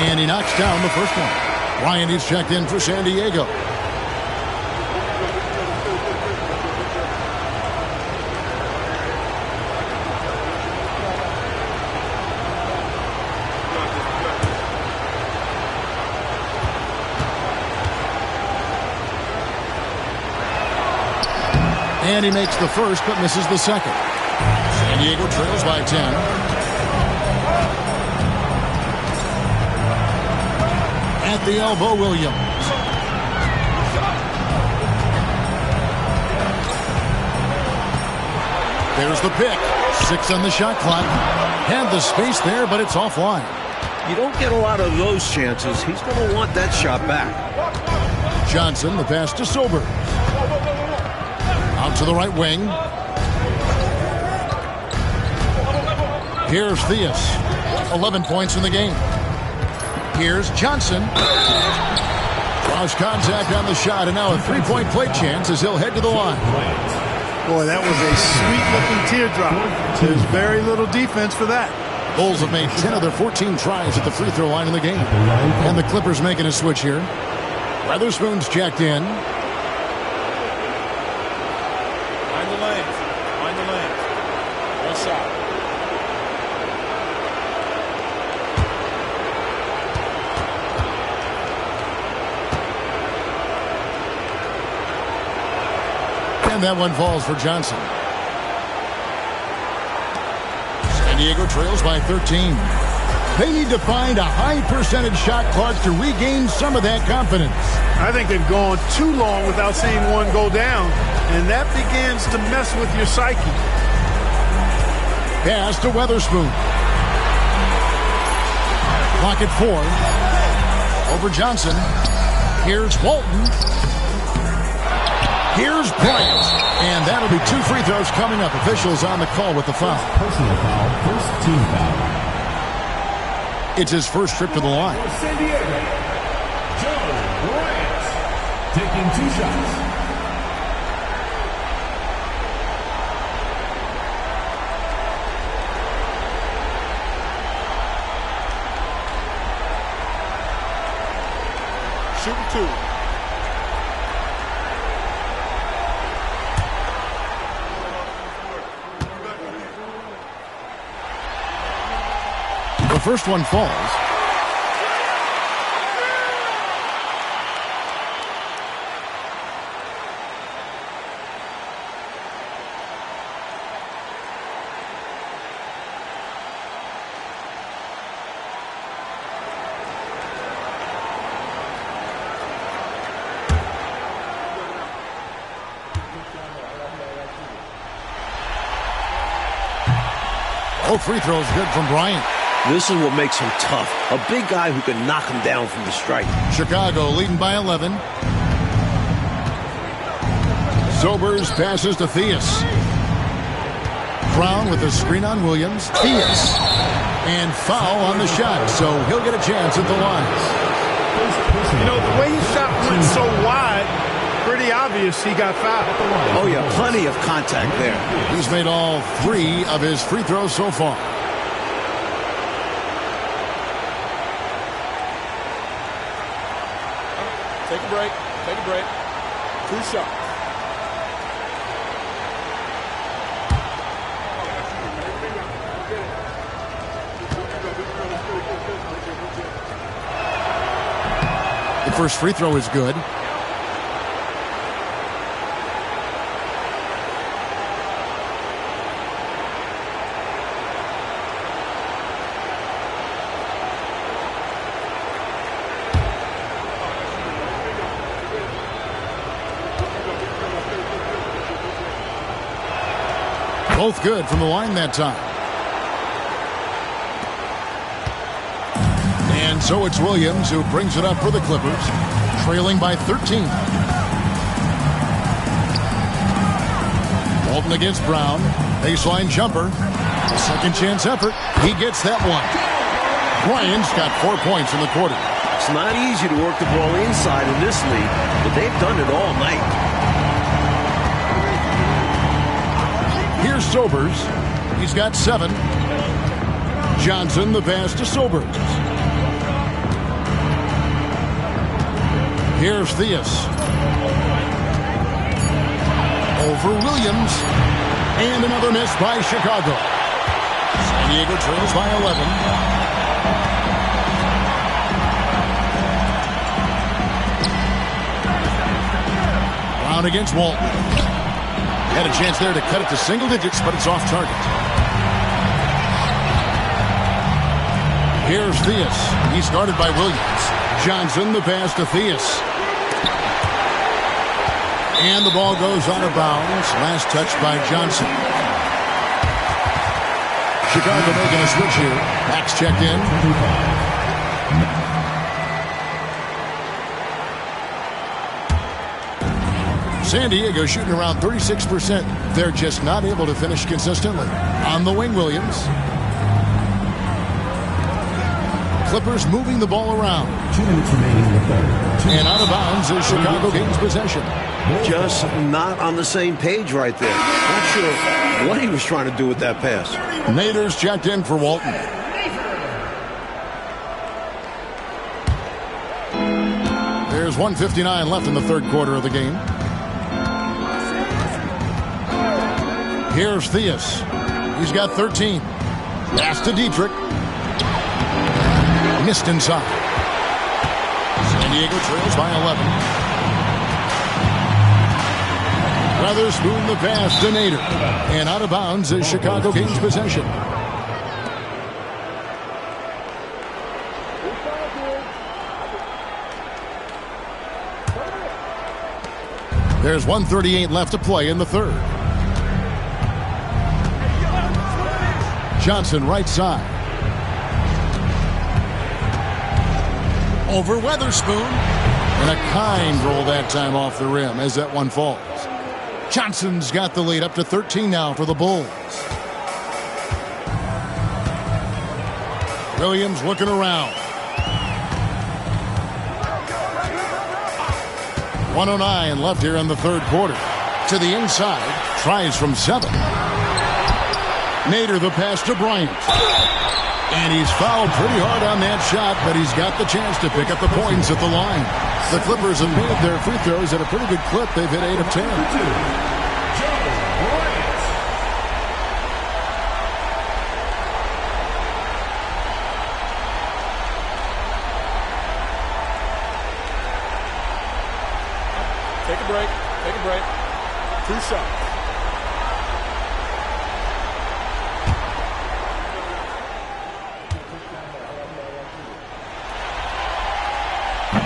And he knocks down the first one. Ryan is checked in for San Diego. And he makes the first but misses the second. San Diego trails by 10. At the elbow, Williams. There's the pick. 6 on the shot clock. Had the space there, but it's offline. You don't get a lot of those chances. He's going to want that shot back. Johnson, the pass to Sobers. Out to the right wing. Here's Theus. 11 points in the game. Here's Johnson. Draws contact on the shot, and now a three-point play chance as he'll head to the line. Boy, that was a sweet-looking teardrop. There's very little defense for that. Bulls have made 10 of their 14 tries at the free throw line in the game. And the Clippers making a switch here. Weatherspoon's checked in. Find the lanes. Find the lanes. One shot. And that one falls for Johnson. San Diego trails by 13. They need to find a high percentage shot clock to regain some of that confidence. I think they've gone too long without seeing one go down, and that begins to mess with your psyche. Pass to Weatherspoon. Clock at 4. Over Johnson. Here's Walton. Here's Bryant. And that'll be 2 free throws coming up. Officials on the call with the foul. Personal foul. First team foul. It's his first trip to the line. For San Diego, Joe Bryant taking 2 shots. Shooting 2. The first one falls. Both free throws good from Bryant. This is what makes him tough. A big guy who can knock him down from the strike. Chicago leading by 11. Sobers passes to Theus. Brown with a screen on Williams. Theus. And foul on the shot, so he'll get a chance at the line. You know, the way his shot went so wide, pretty obvious he got fouled. Oh, yeah, plenty of contact there. He's made all 3 of his free throws so far. Take a break. Take a break. 2 shots. The first free throw is good. Both good from the line that time. And so it's Williams who brings it up for the Clippers, trailing by 13. Walton against Brown. Baseline jumper. Second chance effort. He gets that one. Bryant's got 4 points in the quarter. It's not easy to work the ball inside in this league, but they've done it all night. Here's Sobers. He's got 7. Johnson the pass to Sobers. Here's Theus. Over Williams. And another miss by Chicago. San Diego trails by 11. Brown against Walton. Had a chance there to cut it to single digits, but it's off target. Here's Theus. He's guarded by Williams. Johnson the pass to Theus. And the ball goes out of bounds. Last touch by Johnson. Chicago making a switch here. Max checked in. San Diego shooting around 36%. They're just not able to finish consistently. On the wing, Williams. Clippers moving the ball around. 2 minutes remaining in the third. And out of bounds as Chicago gains possession. Just not on the same page right there. Not sure what he was trying to do with that pass. Nader's checked in for Walton. There's 1:59 left in the third quarter of the game. Here's Theus. He's got 13. Pass to Dietrich. Missed inside. San Diego trails by 11. Weatherspoon the pass to Nader. And out of bounds as Chicago gains possession. There's 1:38 left to play in the third. Johnson right side. Over Weatherspoon. And a kind roll that time off the rim as that one falls. Johnson's got the lead up to 13 now for the Bulls. Williams looking around. 1:09 left here in the third quarter. To the inside. Tries from 7. Nader the pass to Bryant. And he's fouled pretty hard on that shot, but he's got the chance to pick up the points at the line. The Clippers have made their free throws at a pretty good clip. They've hit 8 of 10. Take a break. Take a break. 2 shots.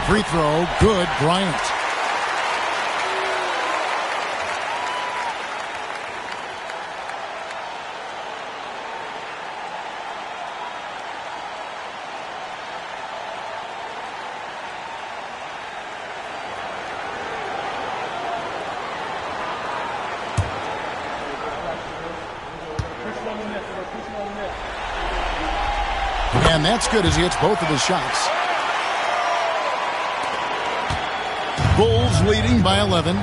Free throw, good, Bryant. And that's good as he hits both of his shots. Bulls leading by 11. Hey,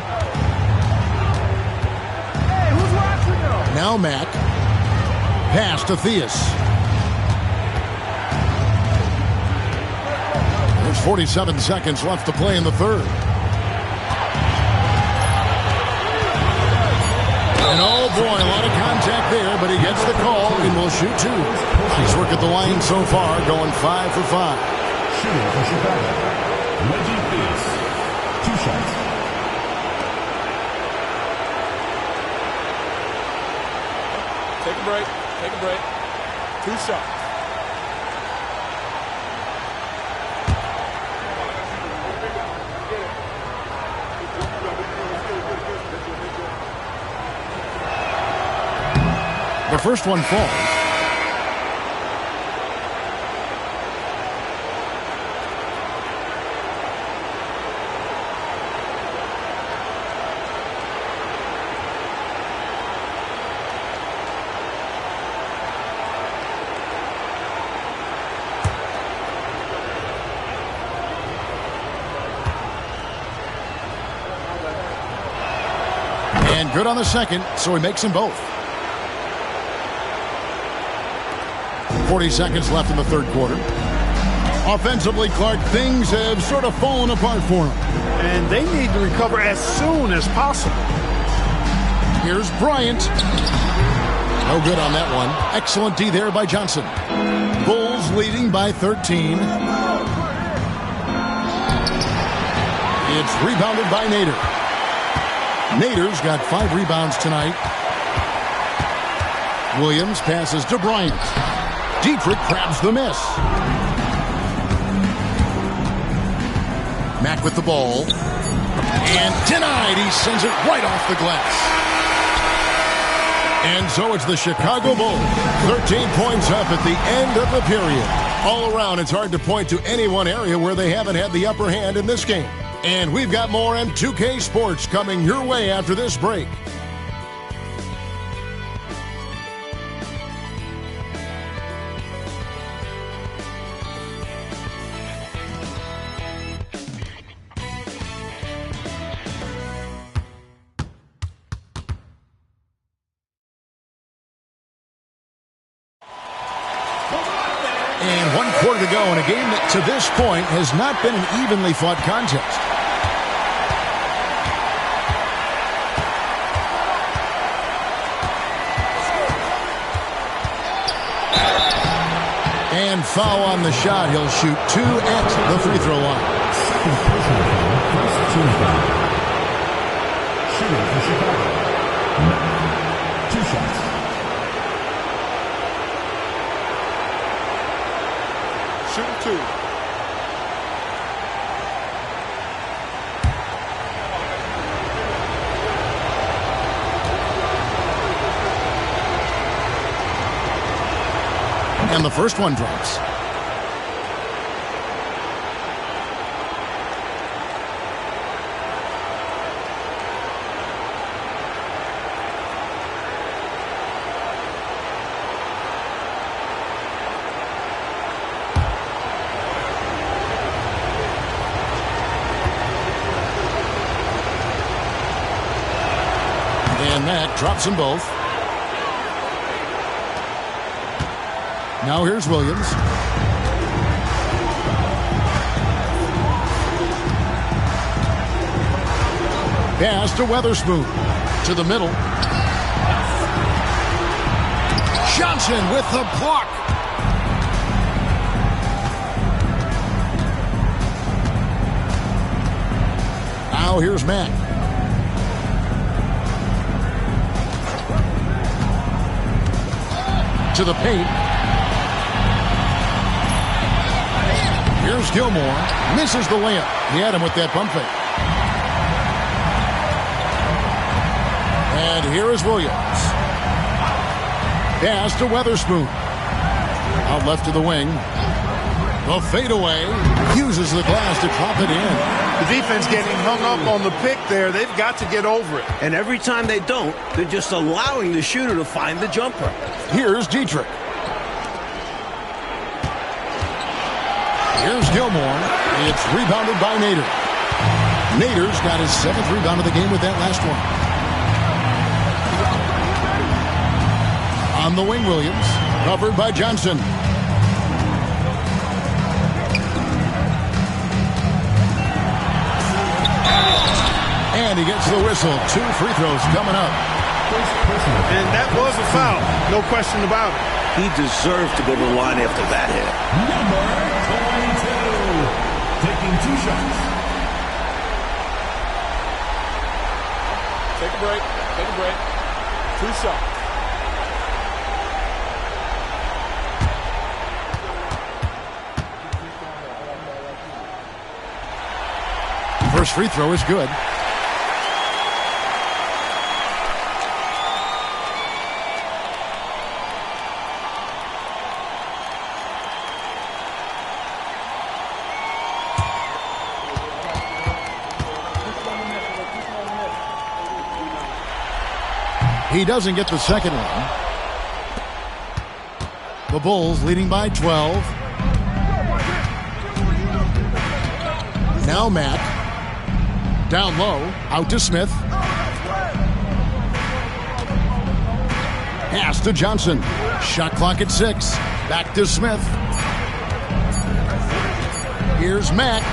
who's watching though? Now Mack. Pass to Theus. There's 47 seconds left to play in the third. And oh boy, a lot of contact there, but he gets the call and will shoot 2. He's worked at the line so far, going 5 for 5. Shooting for Chicago. Reggie break. Take a break. 2 shots. The first one falls. And good on the second, so he makes them both. 40 seconds left in the third quarter. Offensively, Clark, things have sort of fallen apart for him. And they need to recover as soon as possible. Here's Bryant. No good on that one. Excellent D there by Johnson. Bulls leading by 13. It's rebounded by Nader. Nader's got 5 rebounds tonight. Williams passes to Bryant. Dietrich grabs the miss. Mack with the ball. And denied. He sends it right off the glass. And so it's the Chicago Bulls. 13 points up at the end of the period. All around, it's hard to point to any one area where they haven't had the upper hand in this game. And we've got more M2K Sports coming your way after this break. And 1 quarter to go in a game that to this point has not been an evenly fought contest. And foul on the shot. He'll shoot 2 at the free throw line. Shooting for Chicago. 2 shots. Shooting 2. And the first one drops. And that drops them both. Now here's Williams. Pass to Weatherspoon. To the middle. Johnson with the block. Now here's Mack. To the paint. Here's Gilmore. Misses the layup. He had him with that pump fake. And here is Williams. Pass to Weatherspoon. Out left to the wing. The fadeaway. Uses the glass to clap it in. The defense getting hung up on the pick there. They've got to get over it. And every time they don't, they're just allowing the shooter to find the jumper. Here's Dietrich. Here's Gilmore. It's rebounded by Nader. Nader's got his 7th rebound of the game with that last one. On the wing, Williams. Covered by Johnson. And he gets the whistle. 2 free throws coming up. And that was a foul. No question about it. He deserved to go to the line after that hit. Number 22. Taking 2 shots. Take a break. Take a break. 2 shots. First free throw is good. He doesn't get the second one. The Bulls leading by 12. Now Matt. Down low. Out to Smith. Pass to Johnson. Shot clock at 6. Back to Smith. Here's Matt.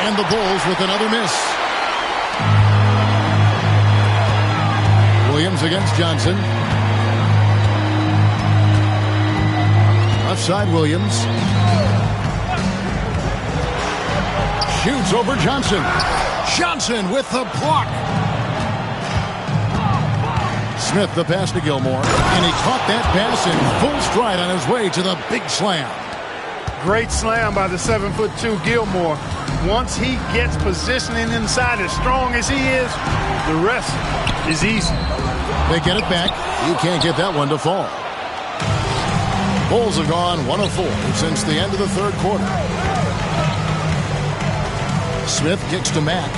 And the Bulls with another miss. Williams against Johnson. Left side Williams. Shoots over Johnson. Johnson with the block. Smith the pass to Gilmore. And he caught that pass in full stride on his way to the big slam. Great slam by the 7'2" Gilmore. Once he gets positioning inside as strong as he is, the rest is easy. They get it back. You can't get that one to fall. Bulls have gone 1 of 4 since the end of the third quarter. Smith kicks to Matt.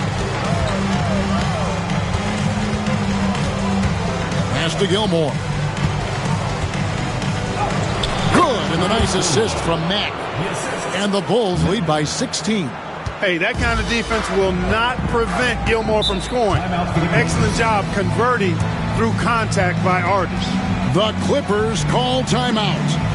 Pass to Gilmore. Good, and the nice assist from Matt. And the Bulls lead by 16. Hey, that kind of defense will not prevent Gilmore from scoring. Excellent job converting through contact by Artis. The Clippers call timeout.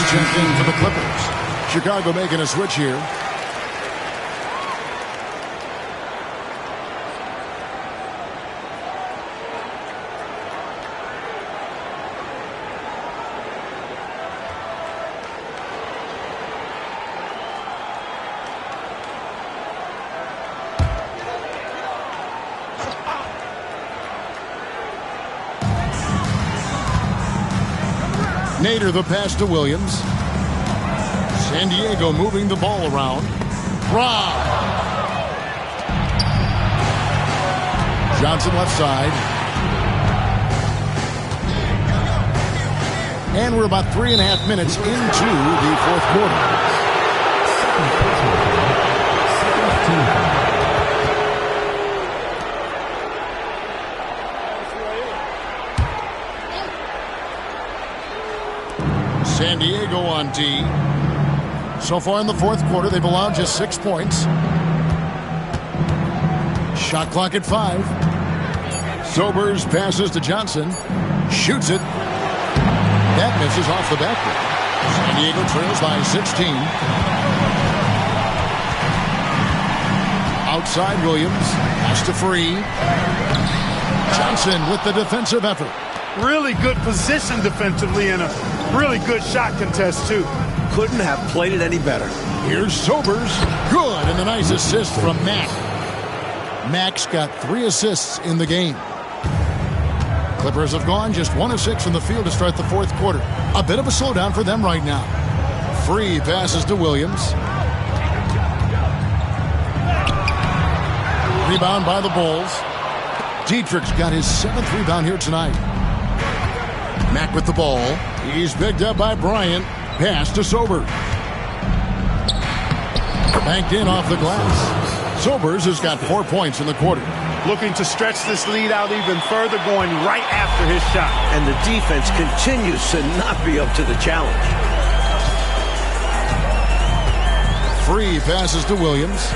Check in for the Clippers. Chicago making a switch here. Nader the pass to Williams. San Diego moving the ball around. Rob. Johnson left side. And we're about 3.5 minutes into the fourth quarter. San Diego on D. So far in the fourth quarter, they've allowed just 6 points. Shot clock at 5. Sobers passes to Johnson. Shoots it. That misses off the backboard. San Diego trails by 16. Outside Williams. Pass to Free. Johnson with the defensive effort. Really good position defensively and a really good shot contest, too. Couldn't have played it any better. Here's Sobers. Good, and a nice assist from Mack. Mack's got 3 assists in the game. Clippers have gone just 1 of 6 from the field to start the fourth quarter. A bit of a slowdown for them right now. Free passes to Williams. Rebound by the Bulls. Dietrich's got his 7th rebound here tonight. Mack with the ball. He's picked up by Bryant. Pass to Sobers. Banked in off the glass. Sobers has got 4 points in the quarter. Looking to stretch this lead out even further, going right after his shot. And the defense continues to not be up to the challenge. Free passes to Williams.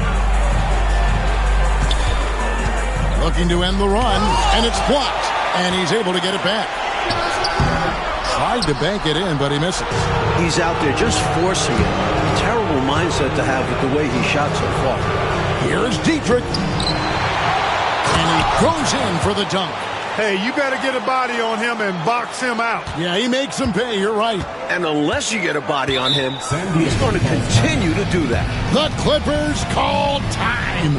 Looking to end the run, and it's blocked. And he's able to get it back. Tried to bank it in, but he misses. He's out there just forcing it. Terrible mindset to have with the way he shot so far. Here's Dietrich. And he goes in for the dunk. Hey, you better get a body on him and box him out. Yeah, he makes him pay, you're right. And unless you get a body on him, he's going to continue to do that. The Clippers call time.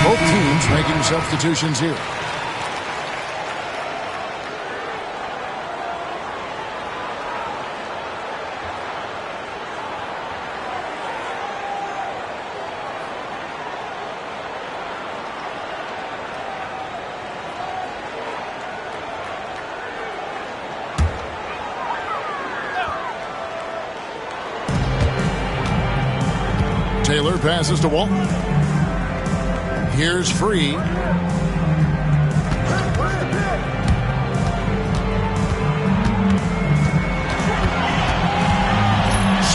Both teams making substitutions here. Taylor passes to Walton. Here's Free.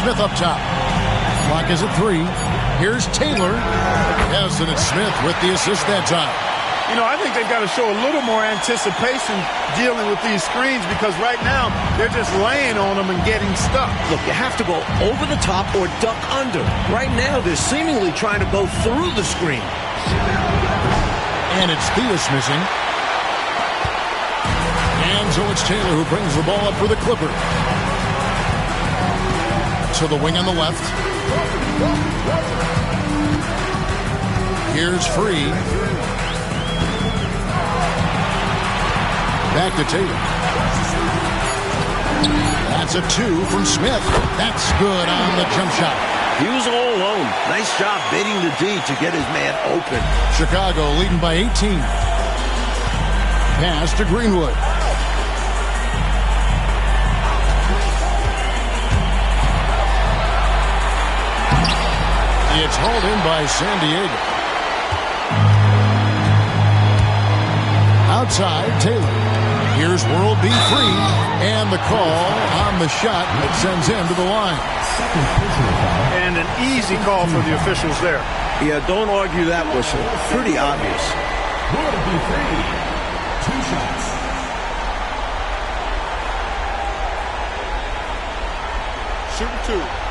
Smith up top. Clock is at 3. Here's Taylor. Yes, and it's Smith with the assist that time. You know, I think they've got to show a little more anticipation dealing with these screens because right now they're just laying on them and getting stuck. Look, you have to go over the top or duck under. Right now they're seemingly trying to go through the screen. And it's Theus missing. And so it's Taylor who brings the ball up for the Clippers. To the wing on the left. Here's Free. Back to Taylor. That's a 2 from Smith. That's good on the jump shot. He was all alone. Nice job baiting the D to get his man open. Chicago leading by 18. Pass to Greenwood. It's hauled in by San Diego. Outside, Taylor. Here's World B. Free. And the call on the shot that sends him to the line. And an easy call for the officials there. Yeah, don't argue that whistle. Pretty obvious. World B. Free. 2 shots. Shooting 2.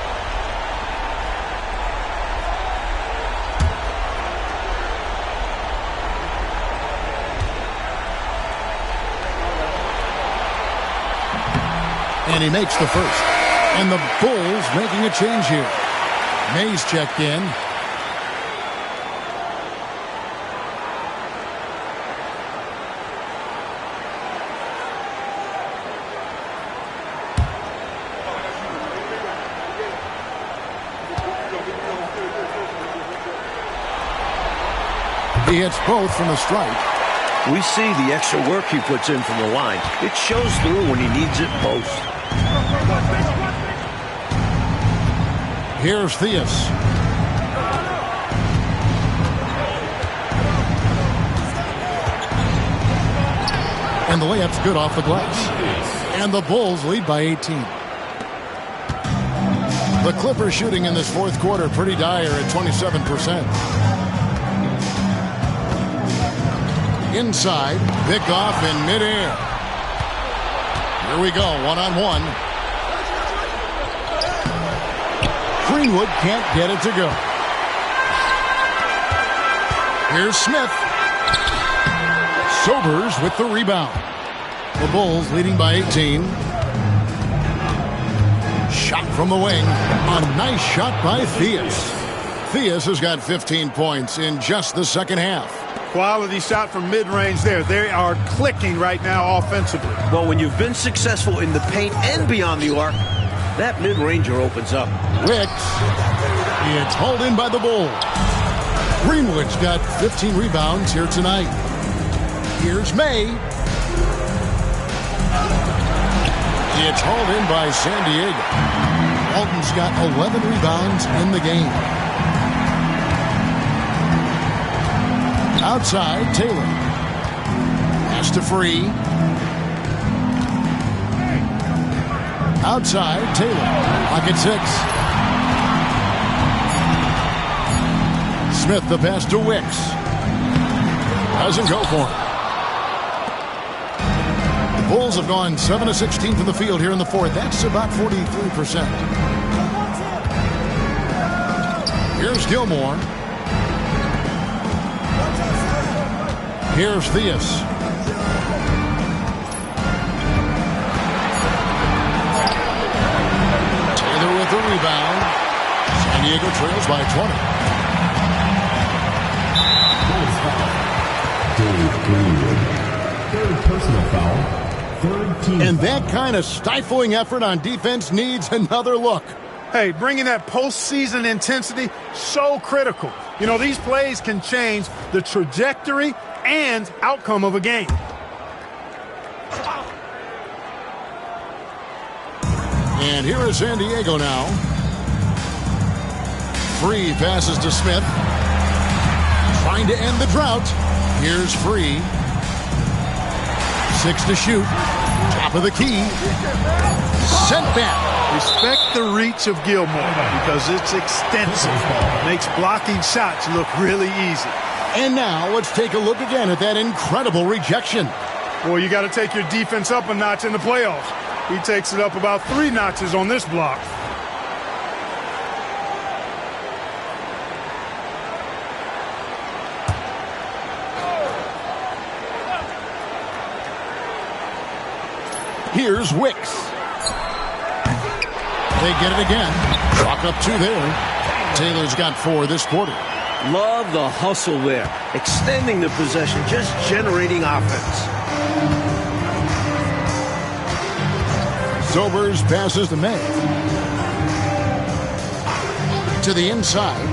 And he makes the first. And the Bulls making a change here. Mays checked in. He hits both from the strike. We see the extra work he puts in from the line. It shows through when he needs it most. Here's Theus. And the layup's good off the glass. And the Bulls lead by 18. The Clippers shooting in this fourth quarter pretty dire at 27%. Inside, pick off in midair. Here we go, one-on-one. Greenwood can't get it to go. Here's Smith. Sobers with the rebound. The Bulls leading by 18. Shot from the wing. A nice shot by Theus. Theus has got 15 points in just the second half. Quality shot from mid-range there. They are clicking right now offensively. Well, when you've been successful in the paint and beyond the arc, that mid-ranger opens up. Wicks. It's hauled in by the Bulls. Greenwood's got 15 rebounds here tonight. Here's May. It's hauled in by San Diego. Walton's got 11 rebounds in the game. Outside, Taylor. Pass to Free. Outside, Taylor. Pocket 6. Smith the pass to Wicks. Doesn't go for it. The Bulls have gone 7 of 16 from the field here in the fourth. That's about 43%. Here's Gilmore. Here's Theus. Taylor with the rebound. San Diego trails by 20. Dave Greenwood. Third personal foul. Third team. And that kind of stifling effort on defense needs another look. Hey, bringing that postseason intensity, so critical. You know, these plays can change the trajectory and outcome of a game. And here is San Diego now. Free passes to Smith. Trying to end the drought. Here's Free. 6 to shoot. Top of the key. Sent back. Respect the reach of Gilmore because it's extensive. Makes blocking shots look really easy. And now let's take a look again at that incredible rejection. Boy, you got to take your defense up a notch in the playoffs. He takes it up about 3 notches on this block. Here's Wicks. They get it again. Clock up 2 there. Taylor's got 4 this quarter. Love the hustle there. Extending the possession, just generating offense. Sobers passes to May. To the inside.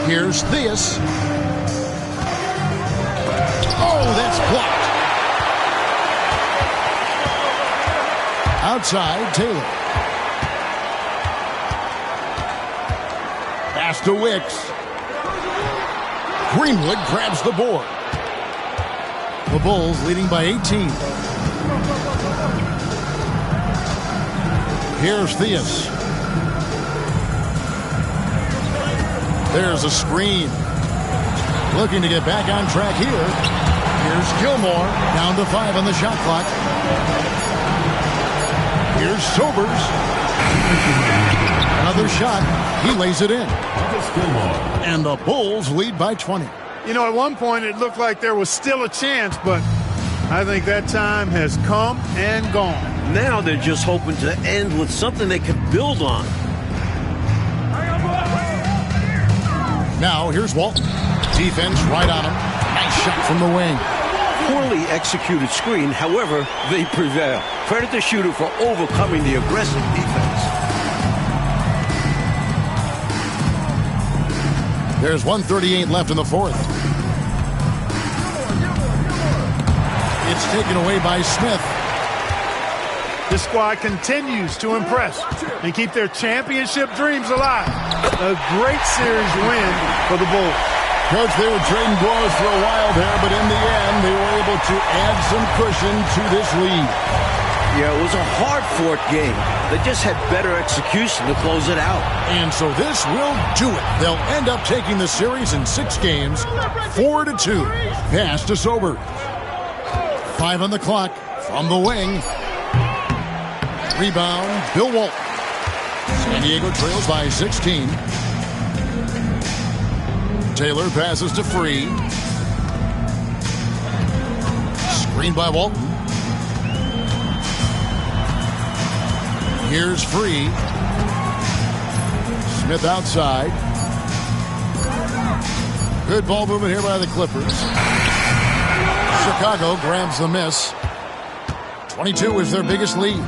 Here's Theus. Oh, that's blocked. Outside, Taylor. Pass to Wicks. Greenwood grabs the board. The Bulls leading by 18. Here's Theus. There's a screen. Looking to get back on track here. Here's Gilmore. Down to 5 on the shot clock. Here's Sobers. Another shot. He lays it in. And the Bulls lead by 20. You know, at one point it looked like there was still a chance, but I think that time has come and gone. Now they're just hoping to end with something they can build on. Now here's Walton. Defense right on him. Nice shot from the wing. Poorly executed screen, however, they prevail. Credit the shooter for overcoming the aggressive defense. There's 1:38 left in the fourth. It's taken away by Smith. This squad continues to impress and keep their championship dreams alive. A great series win for the Bulls. Coach, they were trading blows for a while there, but in the end, they were able to add some cushion to this lead. Yeah, it was a hard-fought game. They just had better execution to close it out. And so this will do it. They'll end up taking the series in 6 games, 4-2. Pass to Sobers. 5 on the clock from the wing. Rebound, Bill Walton. San Diego trails by 16. Taylor passes to Free. Screen by Walton. Here's Free. Smith outside. Good ball movement here by the Clippers. Chicago grabs the miss. 22 is their biggest lead.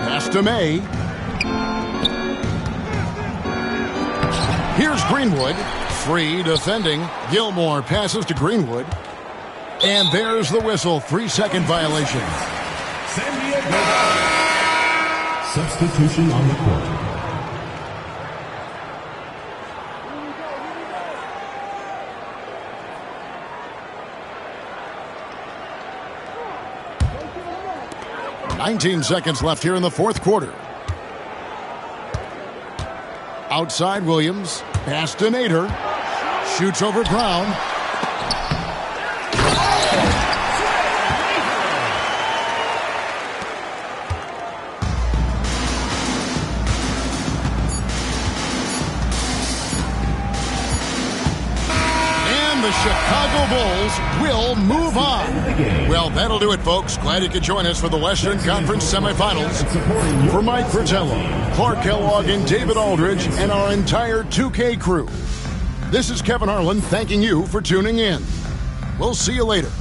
Pass to May. Here's Greenwood. Free defending. Gilmore passes to Greenwood. And there's the whistle. 3-second violation. San Diego. Substitution on the court. "19 seconds left here in the fourth quarter. Outside Williams. Pass to Nader. Shoots over Brown. The Chicago Bulls will move on. Well, that'll do it, folks. Glad you could join us for the Western Conference semifinals. For Mike Fratello, Clark Kellogg, and David Aldridge, and our entire 2K crew, this is Kevin Harlan thanking you for tuning in. We'll see you later.